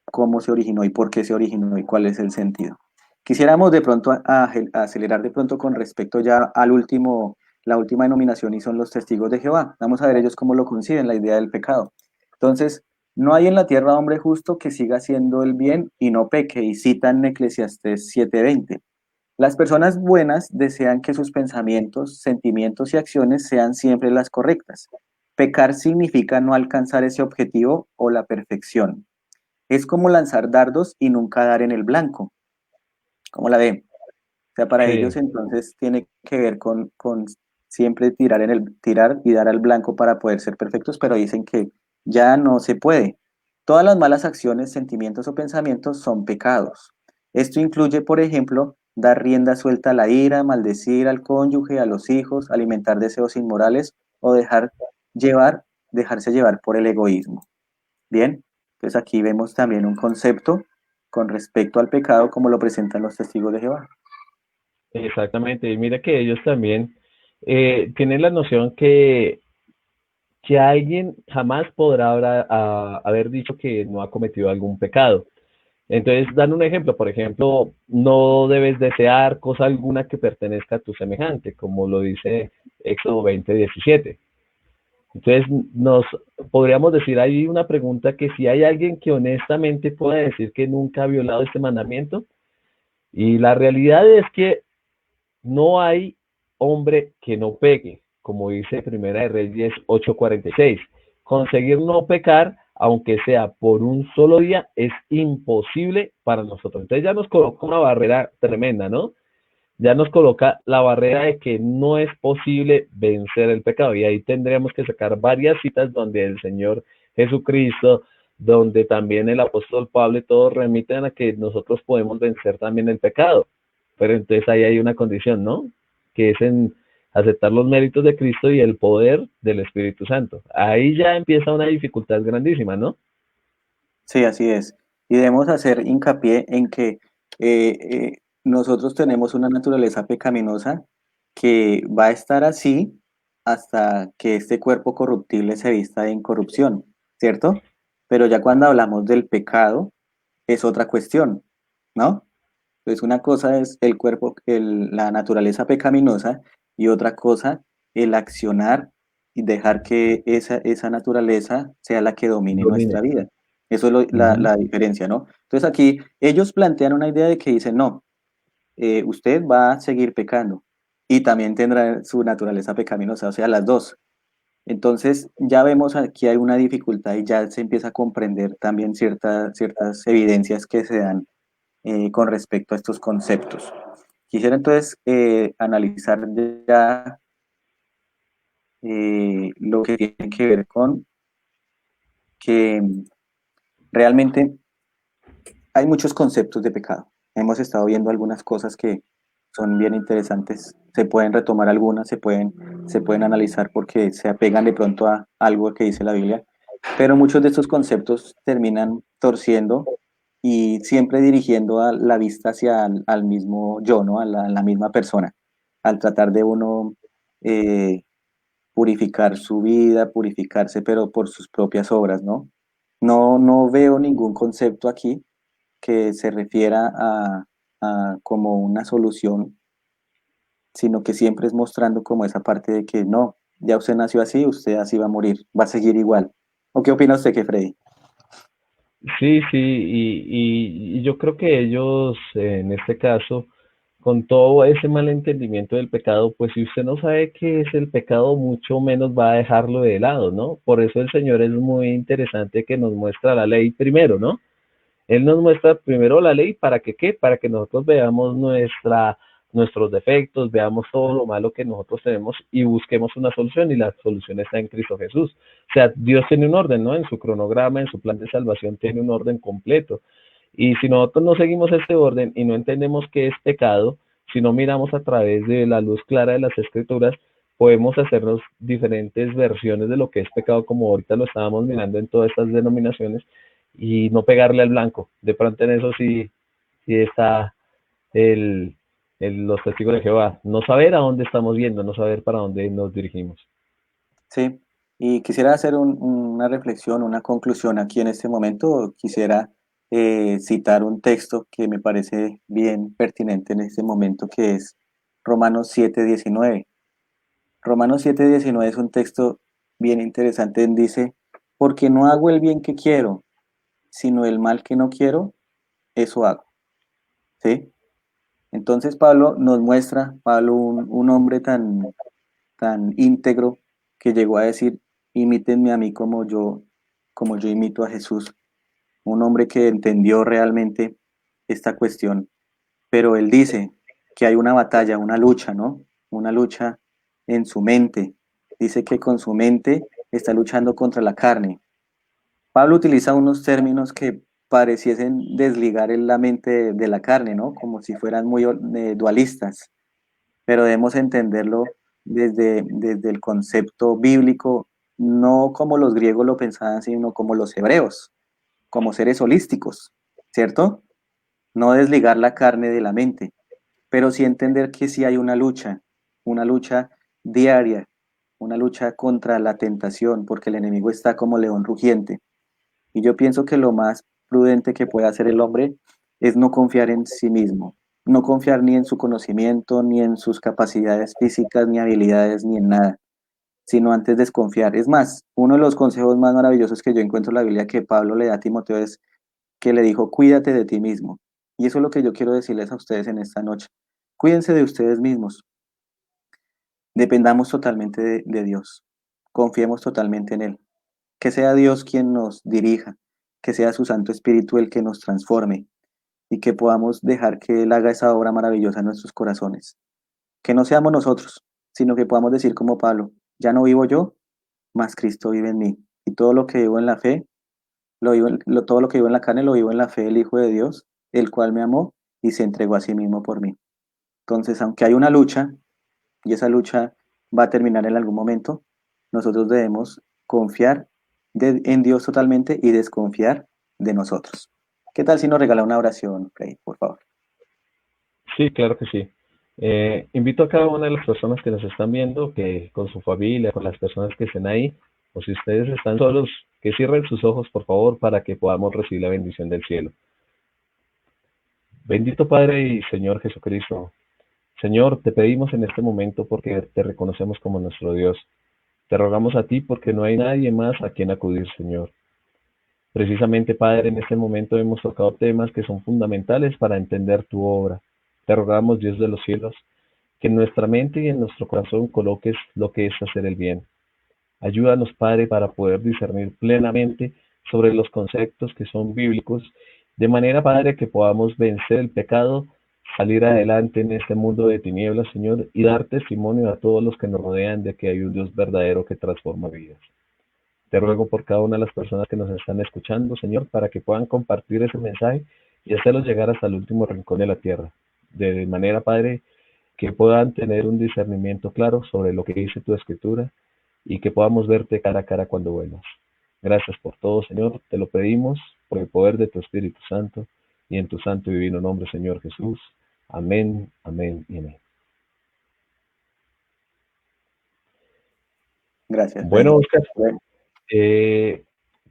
cómo se originó y por qué se originó y cuál es el sentido? Quisiéramos de pronto a acelerar de pronto con respecto ya la última denominación y son los testigos de Jehová. Vamos a ver ellos cómo lo conciben, la idea del pecado. Entonces, no hay en la tierra hombre justo que siga haciendo el bien y no peque, y citan Eclesiastés 7:20. Las personas buenas desean que sus pensamientos, sentimientos y acciones sean siempre las correctas. Pecar significa no alcanzar ese objetivo o la perfección. Es como lanzar dardos y nunca dar en el blanco. ¿Cómo la ve? O sea, para ellos Sí, entonces tiene que ver con siempre tirar tirar y dar al blanco para poder ser perfectos, pero dicen que ya no se puede. Todas las malas acciones, sentimientos o pensamientos son pecados. Esto incluye, por ejemplo, dar rienda suelta a la ira, maldecir al cónyuge, a los hijos, alimentar deseos inmorales o llevar, dejarse llevar por el egoísmo. Bien, entonces aquí vemos también un concepto con respecto al pecado como lo presentan los testigos de Jehová. exactamente. Y mira que ellos también tienen la noción que alguien jamás podrá haber dicho que no ha cometido algún pecado. Entonces, dan un ejemplo, por ejemplo, no debes desear cosa alguna que pertenezca a tu semejante, como lo dice Éxodo 20:17. Entonces, nos podríamos decir, hay una pregunta que si hay alguien que honestamente pueda decir que nunca ha violado este mandamiento, y la realidad es que no hay hombre que no peque, como dice Primera de Reyes 8:46. Conseguir no pecar, aunque sea por un solo día, es imposible para nosotros. Entonces ya nos coloca una barrera tremenda, ¿no? Ya nos coloca la barrera de que no es posible vencer el pecado. Y ahí tendríamos que sacar varias citas donde el Señor Jesucristo, donde también el apóstol Pablo y todos remiten a que nosotros podemos vencer también el pecado. Pero entonces ahí hay una condición, ¿no? Que es en aceptar los méritos de Cristo y el poder del Espíritu Santo. Ahí ya empieza una dificultad grandísima, ¿no? Sí, así es. Y debemos hacer hincapié en que nosotros tenemos una naturaleza pecaminosa que va a estar así hasta que este cuerpo corruptible se vista de incorrupción, ¿cierto? Pero ya cuando hablamos del pecado es otra cuestión, ¿no? Entonces una cosa es el cuerpo, la naturaleza pecaminosa y otra cosa el accionar y dejar que esa naturaleza sea la que domine Domine. nuestra vida. Eso es Uh -huh. la diferencia, ¿no? Entonces aquí ellos plantean una idea de que dicen, no, usted va a seguir pecando y también tendrá su naturaleza pecaminosa, o sea, las dos. Entonces ya vemos aquí hay una dificultad y ya se empieza a comprender también ciertas evidencias que se dan con respecto a estos conceptos. Quisiera entonces analizar ya lo que tiene que ver con que realmente hay muchos conceptos de pecado. Hemos estado viendo algunas cosas que son bien interesantes. Se pueden retomar algunas, se pueden analizar porque se apegan de pronto a algo que dice la Biblia, pero muchos de estos conceptos terminan torciendo y siempre dirigiendo a la vista hacia al mismo yo, ¿no? A la misma persona, al tratar de uno eh, purificar su vida, purificarse, pero por sus propias obras, ¿no? No veo ningún concepto aquí que se refiera a como una solución, sino que siempre es mostrando como esa parte de que no, ya usted nació así, usted así va a morir, va a seguir igual. ¿O qué opina usted, que Freddy? Sí, sí, y yo creo que ellos, en este caso, con todo ese mal entendimiento del pecado, pues si usted no sabe qué es el pecado, mucho menos va a dejarlo de lado, ¿no? Por eso el Señor es muy interesante que nos muestra la ley primero, ¿no? Él nos muestra primero la ley para que qué, para que nosotros veamos nuestros defectos, veamos todo lo malo que nosotros tenemos y busquemos una solución y la solución está en Cristo Jesús. O sea, Dios tiene un orden, ¿no? En su cronograma, en su plan de salvación tiene un orden completo. Y si nosotros no seguimos este orden y no entendemos qué es pecado, si no miramos a través de la luz clara de las escrituras, podemos hacernos diferentes versiones de lo que es pecado, como ahorita lo estábamos mirando en todas estas denominaciones, y no pegarle al blanco. De pronto en eso sí, sí está el, los testigos de Jehová. No saber a dónde estamos yendo, no saber para dónde nos dirigimos. Sí, y quisiera hacer una reflexión, una conclusión aquí en este momento. Quisiera citar un texto que me parece bien pertinente en este momento, que es Romanos 7:19. Romanos 7:19 es un texto bien interesante. Dice, porque no hago el bien que quiero, sino el mal que no quiero, eso hago. ¿Sí? Entonces Pablo nos muestra, Pablo, un hombre tan íntegro que llegó a decir, imítenme a mí como yo imito a Jesús. Un hombre que entendió realmente esta cuestión pero él dice que hay una batalla, una lucha, ¿no? Una lucha en su mente. Dice que con su mente está luchando contra la carne. Pablo utiliza unos términos que pareciesen desligar la mente de la carne, ¿no? Como si fueran muy dualistas, pero debemos entenderlo desde el concepto bíblico, no como los griegos lo pensaban, sino como los hebreos, como seres holísticos, ¿cierto? No desligar la carne de la mente, pero sí entender que sí hay una lucha diaria, una lucha contra la tentación, porque el enemigo está como león rugiente. Y yo pienso que lo más prudente que puede hacer el hombre es no confiar en sí mismo, no confiar ni en su conocimiento, ni en sus capacidades físicas, ni habilidades, ni en nada, sino antes desconfiar. Es más, uno de los consejos más maravillosos que yo encuentro en la Biblia que Pablo le da a Timoteo es que le dijo, cuídate de ti mismo. Y eso es lo que yo quiero decirles a ustedes en esta noche. Cuídense de ustedes mismos. Dependamos totalmente de Dios. Confiemos totalmente en Él. Que sea Dios quien nos dirija, que sea su Santo Espíritu el que nos transforme y que podamos dejar que Él haga esa obra maravillosa en nuestros corazones. Que no seamos nosotros, sino que podamos decir como Pablo, ya no vivo yo, mas Cristo vive en mí. Y todo lo que vivo en la fe, todo lo que vivo en la carne, lo vivo en la fe del Hijo de Dios, el cual me amó y se entregó a sí mismo por mí. Entonces, aunque hay una lucha, y esa lucha va a terminar en algún momento, nosotros debemos confiar en Dios totalmente y desconfiar de nosotros. ¿Qué tal si nos regala una oración, Frey, por favor? Sí, claro que sí. Invito a cada una de las personas que nos están viendo que con su familia, con las personas que estén ahí, o si ustedes están solos, que cierren sus ojos, por favor, para que podamos recibir la bendición del cielo. Bendito Padre y Señor Jesucristo, Señor, te pedimos en este momento porque te reconocemos como nuestro Dios. Te rogamos a ti porque no hay nadie más a quien acudir, Señor. Precisamente, Padre, en este momento hemos tocado temas que son fundamentales para entender tu obra. Te rogamos, Dios de los cielos, que en nuestra mente y en nuestro corazón coloques lo que es hacer el bien. Ayúdanos, Padre, para poder discernir plenamente sobre los conceptos que son bíblicos, de manera, Padre, que podamos vencer el pecado, salir adelante en este mundo de tinieblas, Señor, y dar testimonio a todos los que nos rodean de que hay un Dios verdadero que transforma vidas. Te ruego por cada una de las personas que nos están escuchando, Señor, para que puedan compartir ese mensaje y hacerlos llegar hasta el último rincón de la tierra. De manera, Padre, que puedan tener un discernimiento claro sobre lo que dice tu escritura y que podamos verte cara a cara cuando vuelvas. Gracias por todo, Señor. Te lo pedimos por el poder de tu Espíritu Santo y en tu santo y divino nombre, Señor Jesús. Amén, amén y amén. Gracias, Bueno, Frey. Oscar, Bueno, Eh,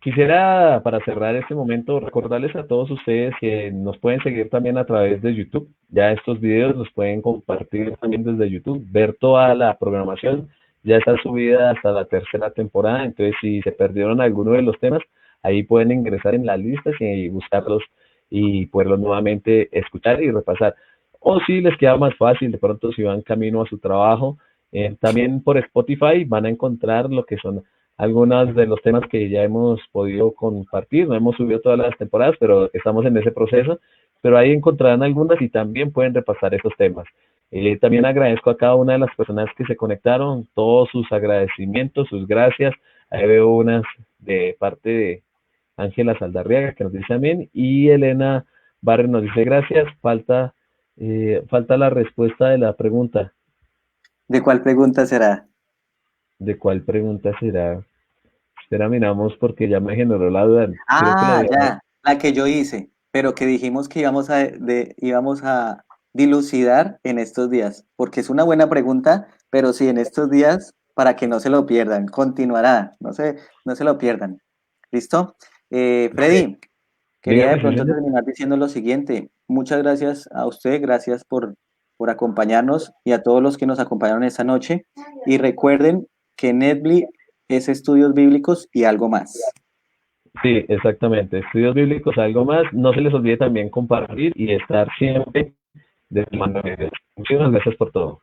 quisiera para cerrar este momento recordarles a todos ustedes que nos pueden seguir también a través de YouTube. Ya estos videos los pueden compartir también desde YouTube, ver toda la programación. Ya está subida hasta la tercera temporada, entonces si se perdieron alguno de los temas, ahí pueden ingresar en las listas y buscarlos y poderlos nuevamente escuchar y repasar. O si les queda más fácil, de pronto si van camino a su trabajo, también por Spotify van a encontrar lo que son algunos de los temas que ya hemos podido compartir. No hemos subido todas las temporadas, pero estamos en ese proceso. Pero ahí encontrarán algunas y también pueden repasar esos temas. También agradezco a cada una de las personas que se conectaron, todos sus agradecimientos, sus gracias. Ahí veo unas de parte de Ángela Saldarriaga que nos dice amén y Elena Barre nos dice gracias. Falta la respuesta de la pregunta. ¿de cuál pregunta será? ¿De cuál pregunta será? Espera, miramos porque ya me generó la duda. Creo que la Ah, había. ya, la que yo hice, pero que dijimos que íbamos a dilucidar en estos días, porque es una buena pregunta, pero sí, en estos días, para que no se lo pierdan, continuará, no se lo pierdan. ¿Listo? Freddy, quería de Dígame, sí, pronto señor. terminar diciendo lo siguiente. Muchas gracias a usted, gracias por acompañarnos y a todos los que nos acompañaron esta noche. Y recuerden que Netflix es estudios bíblicos y algo más. Sí, exactamente. Estudios bíblicos, algo más. No se les olvide también compartir y estar siempre de tu mano. Muchísimas gracias por todo.